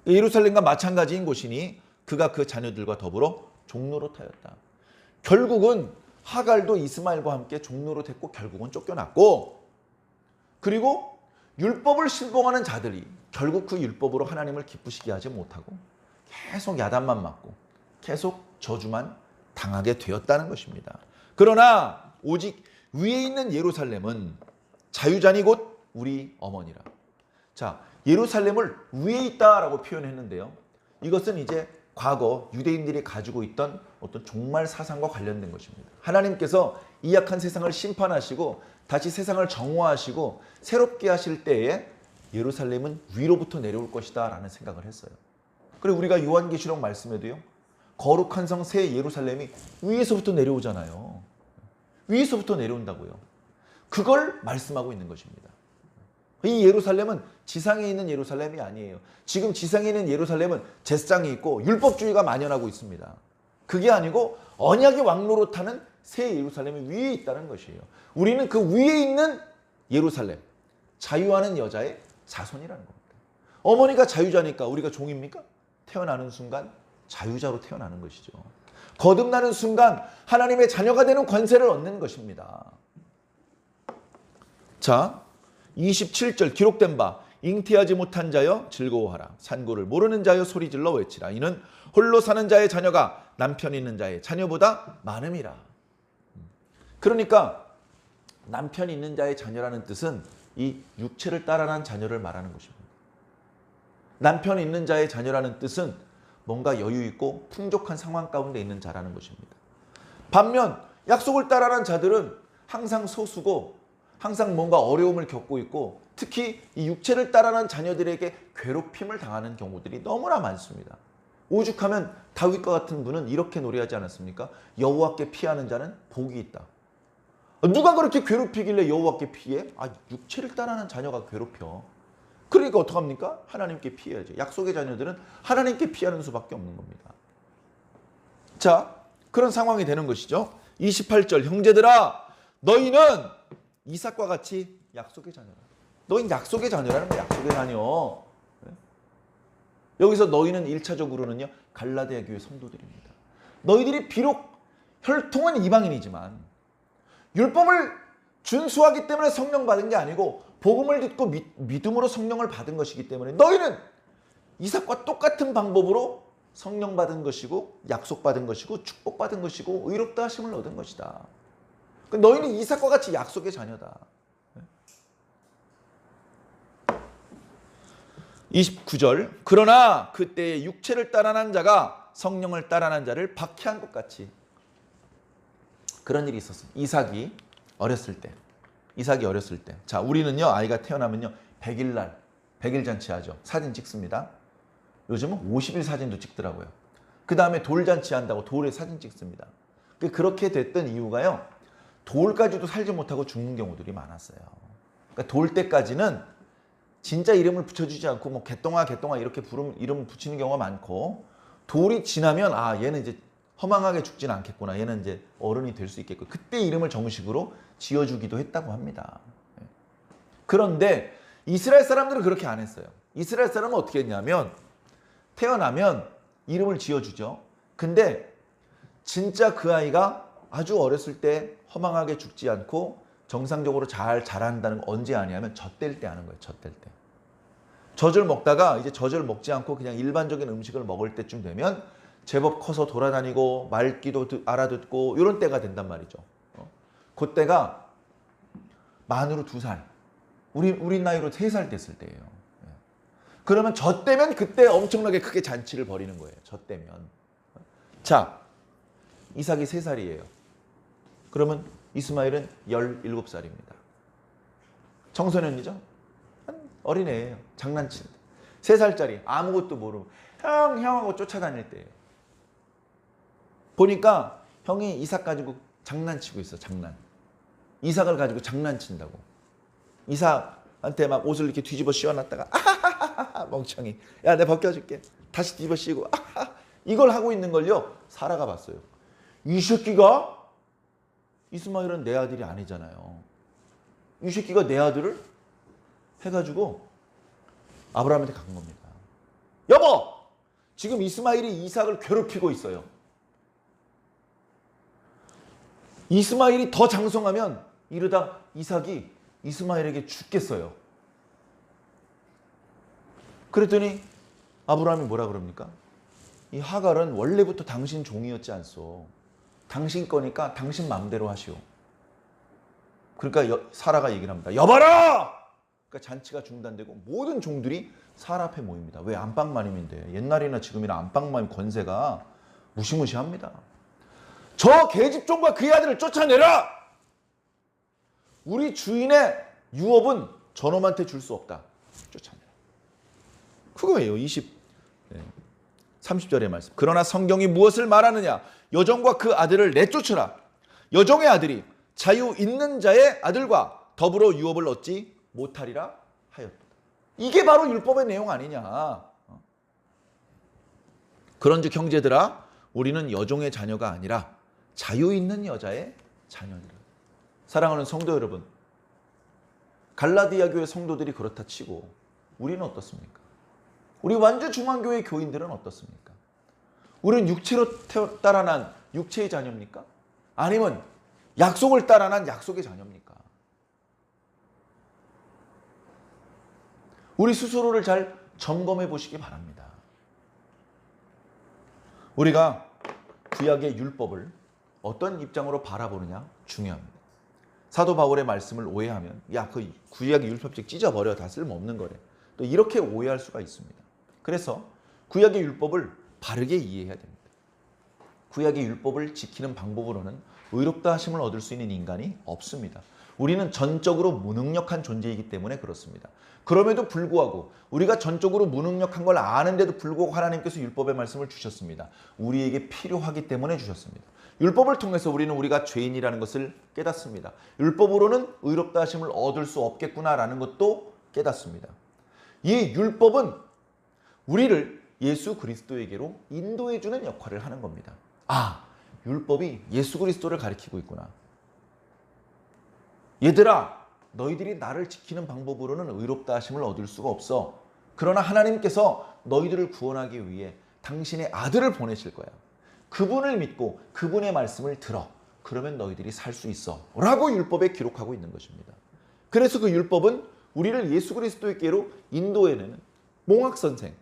예루살렘과 마찬가지인 곳이니 그가 그 자녀들과 더불어 종로로 타였다. 결국은 하갈도 이스마엘과 함께 종로로 됐고 결국은 쫓겨났고, 그리고 율법을 신봉하는 자들이 결국 그 율법으로 하나님을 기쁘시게 하지 못하고 계속 야단만 맞고 계속 저주만 당하게 되었다는 것입니다. 그러나 오직 위에 있는 예루살렘은 자유잔이 곧 우리 어머니라. 자, 예루살렘을 위에 있다라고 표현했는데요. 이것은 이제 과거 유대인들이 가지고 있던 어떤 종말 사상과 관련된 것입니다. 하나님께서 이 악한 세상을 심판하시고 다시 세상을 정화하시고 새롭게 하실 때에 예루살렘은 위로부터 내려올 것이다 라는 생각을 했어요. 그리고 우리가 요한계시록 말씀에도요, 거룩한 성 새 예루살렘이 위에서부터 내려오잖아요. 위에서부터 내려온다고요. 그걸 말씀하고 있는 것입니다. 이 예루살렘은 지상에 있는 예루살렘이 아니에요. 지금 지상에 있는 예루살렘은 제사장이 있고 율법주의가 만연하고 있습니다. 그게 아니고 언약의 왕로로 타는 새 예루살렘이 위에 있다는 것이에요. 우리는 그 위에 있는 예루살렘, 자유하는 여자의 자손이라는 겁니다. 어머니가 자유자니까 우리가 종입니까? 태어나는 순간 자유자로 태어나는 것이죠. 거듭나는 순간 하나님의 자녀가 되는 권세를 얻는 것입니다. 자, 27절 기록된 바 잉태하지 못한 자여 즐거워하라. 산고를 모르는 자여 소리질러 외치라. 이는 홀로 사는 자의 자녀가 남편 있는 자의 자녀보다 많음이라. 그러니까 남편 있는 자의 자녀라는 뜻은 이 육체를 따라난 자녀를 말하는 것입니다. 남편 있는 자의 자녀라는 뜻은 뭔가 여유 있고 풍족한 상황 가운데 있는 자라는 것입니다. 반면 약속을 따라난 자들은 항상 소수고 항상 뭔가 어려움을 겪고 있고 특히 이 육체를 따라난 자녀들에게 괴롭힘을 당하는 경우들이 너무나 많습니다. 오죽하면 다윗과 같은 분은 이렇게 노래하지 않았습니까? 여호와께 피하는 자는 복이 있다. 누가 그렇게 괴롭히길래 여호와께 피해? 육체를 따라난 자녀가 괴롭혀. 그러니까 어떡합니까? 하나님께 피해야죠. 약속의 자녀들은 하나님께 피하는 수밖에 없는 겁니다. 자, 그런 상황이 되는 것이죠. 28절 형제들아 너희는 이삭과 같이 약속의 자녀라. 너희는 약속의 자녀라는 거야. 약속의 자녀. 여기서 너희는 1차적으로는요. 갈라디아 교회 성도들입니다. 너희들이 비록 혈통은 이방인이지만 율법을 준수하기 때문에 성령 받은 게 아니고 복음을 듣고 믿음으로 성령을 받은 것이기 때문에 너희는 이삭과 똑같은 방법으로 성령 받은 것이고 약속받은 것이고 축복받은 것이고 의롭다 하심을 얻은 것이다. 너희는 이삭과 같이 약속의 자녀다. 29절 그러나 그때의 육체를 따라난 자가 성령을 따라난 자를 박해한 것 같이 그런 일이 있었어요. 이삭이 어렸을 때. 자, 우리는요, 아이가 태어나면요, 100일 잔치 하죠. 사진 찍습니다. 요즘은 50일 사진도 찍더라고요. 그 다음에 돌잔치 한다고 돌에 사진 찍습니다. 그렇게 됐던 이유가요, 돌까지도 살지 못하고 죽는 경우들이 많았어요. 그러니까 돌 때까지는 진짜 이름을 붙여주지 않고 뭐 개똥아 이렇게 이름을 붙이는 경우가 많고 돌이 지나면 얘는 이제 허망하게 죽지는 않겠구나. 얘는 이제 어른이 될 수 있겠고 그때 이름을 정식으로 지어주기도 했다고 합니다. 그런데 이스라엘 사람들은 그렇게 안 했어요. 이스라엘 사람은 어떻게 했냐면 태어나면 이름을 지어주죠. 근데 진짜 그 아이가 아주 어렸을 때 허망하게 죽지 않고 정상적으로 잘 자란다는 건 언제 아냐면 젖될 때 하는 거예요. 젖될 때. 젖을 먹다가 이제 젖을 먹지 않고 그냥 일반적인 음식을 먹을 때쯤 되면 제법 커서 돌아다니고 말귀도 알아듣고 이런 때가 된단 말이죠. 그때가 만으로 2살, 우리 나이로 3살 됐을 때예요. 그러면 저 때면 그때 엄청나게 크게 잔치를 벌이는 거예요. 저 때면. 자, 이삭이 3살이에요. 그러면 이스마엘은 17살입니다. 청소년이죠? 어린애예요. 장난치는. 3살짜리 아무것도 모르고 형하고 쫓아다닐 때예요. 보니까 형이 이삭 가지고 장난치고 있어. 장난. 이삭을 가지고 장난친다고. 이삭한테 막 옷을 이렇게 뒤집어 씌워놨다가 아하하하 멍청이. 야, 내가 벗겨줄게. 다시 뒤집어 씌우고 아하. 이걸 하고 있는 걸요. 사라가 봤어요. 이 새끼가 이스마엘은 내 아들이 아니잖아요. 이 새끼가 내 아들을 해가지고 아브라함한테 간 겁니다. 여보! 지금 이스마엘이 이삭을 괴롭히고 있어요. 이스마엘이 더 장성하면 이르다 이삭이 이스마엘에게 죽겠어요. 그랬더니 아브라함이 뭐라 그럽니까? 이 하갈은 원래부터 당신 종이었지 않소. 당신 거니까 당신 마음대로 하시오. 그러니까 사라가 얘기를 합니다. 여봐라! 그러니까 잔치가 중단되고 모든 종들이 사라 앞에 모입니다. 왜? 안방마님인데. 옛날이나 지금이나 안방마님 권세가 무시무시합니다. 저 계집종과 그의 아들을 쫓아내라! 우리 주인의 유업은 저놈한테 줄 수 없다. 쫓아내라. 그거예요. 30절의 말씀. 그러나 성경이 무엇을 말하느냐? 여종과 그 아들을 내쫓으라. 여종의 아들이 자유 있는 자의 아들과 더불어 유업을 얻지 못하리라 하였다. 이게 바로 율법의 내용 아니냐. 그런즉 형제들아, 우리는 여종의 자녀가 아니라 자유 있는 여자의 자녀니라. 사랑하는 성도 여러분, 갈라디아 교회 성도들이 그렇다 치고 우리는 어떻습니까? 우리 완주 중앙교회 교인들은 어떻습니까? 우리는 육체로 따라난 육체의 자녀입니까? 아니면 약속을 따라난 약속의 자녀입니까? 우리 스스로를 잘 점검해 보시기 바랍니다. 우리가 구약의 율법을 어떤 입장으로 바라보느냐 중요합니다. 사도 바울의 말씀을 오해하면 그 구약의 율법책 찢어버려, 다 쓸모없는 거래. 또 이렇게 오해할 수가 있습니다. 그래서 구약의 율법을 바르게 이해해야 됩니다. 구약의 율법을 지키는 방법으로는 의롭다 하심을 얻을 수 있는 인간이 없습니다. 우리는 전적으로 무능력한 존재이기 때문에 그렇습니다. 그럼에도 불구하고 우리가 전적으로 무능력한 걸 아는데도 불구하고 하나님께서 율법의 말씀을 주셨습니다. 우리에게 필요하기 때문에 주셨습니다. 율법을 통해서 우리는 우리가 죄인이라는 것을 깨닫습니다. 율법으로는 의롭다 하심을 얻을 수 없겠구나라는 것도 깨닫습니다. 이 율법은 우리를 예수 그리스도에게로 인도해 주는 역할을 하는 겁니다. 율법이 예수 그리스도를 가리키고 있구나. 얘들아, 너희들이 나를 지키는 방법으로는 의롭다 하심을 얻을 수가 없어. 그러나 하나님께서 너희들을 구원하기 위해 당신의 아들을 보내실 거야. 그분을 믿고 그분의 말씀을 들어. 그러면 너희들이 살 수 있어. 라고 율법에 기록하고 있는 것입니다. 그래서 그 율법은 우리를 예수 그리스도에게로 인도해내는 몽학선생,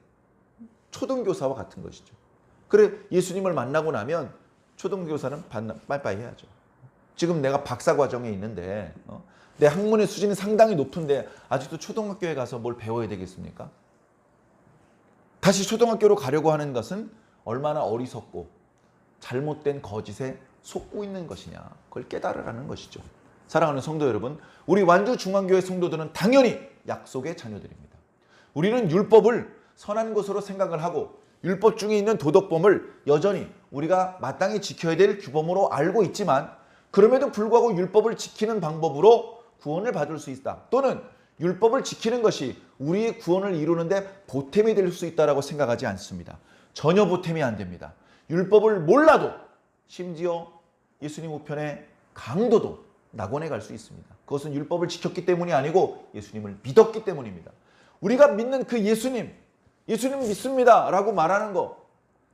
초등교사와 같은 것이죠. 그래, 예수님을 만나고 나면 초등교사는 빠이빠이 해야죠. 지금 내가 박사과정에 있는데 내 학문의 수준이 상당히 높은데 아직도 초등학교에 가서 뭘 배워야 되겠습니까? 다시 초등학교로 가려고 하는 것은 얼마나 어리석고 잘못된 거짓에 속고 있는 것이냐, 그걸 깨달으라는 것이죠. 사랑하는 성도 여러분, 우리 완주 중앙교회 성도들은 당연히 약속의 자녀들입니다. 우리는 율법을 선한 것으로 생각을 하고 율법 중에 있는 도덕범을 여전히 우리가 마땅히 지켜야 될 규범으로 알고 있지만, 그럼에도 불구하고 율법을 지키는 방법으로 구원을 받을 수 있다, 또는 율법을 지키는 것이 우리의 구원을 이루는데 보탬이 될 수 있다고 생각하지 않습니다. 전혀 보탬이 안 됩니다. 율법을 몰라도 심지어 예수님 우편의 강도도 낙원에 갈 수 있습니다. 그것은 율법을 지켰기 때문이 아니고 예수님을 믿었기 때문입니다. 우리가 믿는 그 예수님 믿습니다 라고 말하는 거,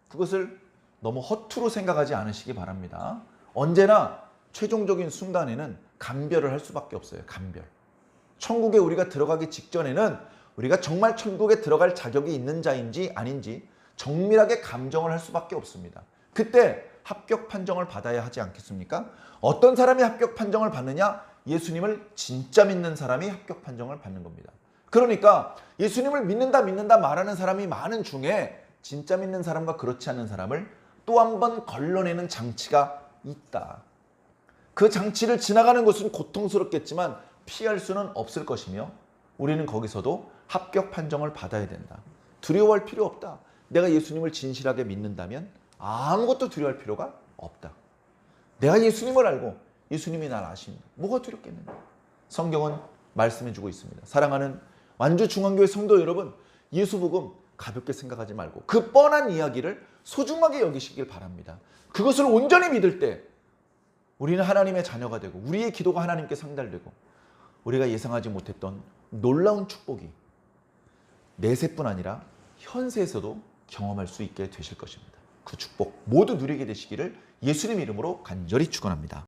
그것을 너무 허투루 생각하지 않으시기 바랍니다. 언제나 최종적인 순간에는 감별을 할 수밖에 없어요. 감별. 천국에 우리가 들어가기 직전에는 우리가 정말 천국에 들어갈 자격이 있는 자인지 아닌지 정밀하게 감정을 할 수밖에 없습니다. 그때 합격 판정을 받아야 하지 않겠습니까? 어떤 사람이 합격 판정을 받느냐? 예수님을 진짜 믿는 사람이 합격 판정을 받는 겁니다. 그러니까 예수님을 믿는다 말하는 사람이 많은 중에 진짜 믿는 사람과 그렇지 않은 사람을 또 한 번 걸러내는 장치가 있다. 그 장치를 지나가는 것은 고통스럽겠지만 피할 수는 없을 것이며, 우리는 거기서도 합격 판정을 받아야 된다. 두려워할 필요 없다. 내가 예수님을 진실하게 믿는다면 아무것도 두려워할 필요가 없다. 내가 예수님을 알고 예수님이 날 아십니다. 뭐가 두렵겠는가? 성경은 말씀해주고 있습니다. 사랑하는 완주 중앙교회 성도 여러분, 예수복음 가볍게 생각하지 말고 그 뻔한 이야기를 소중하게 여기시길 바랍니다. 그것을 온전히 믿을 때 우리는 하나님의 자녀가 되고 우리의 기도가 하나님께 상달되고 우리가 예상하지 못했던 놀라운 축복이 내세뿐 아니라 현세에서도 경험할 수 있게 되실 것입니다. 그 축복 모두 누리게 되시기를 예수님 이름으로 간절히 축원합니다.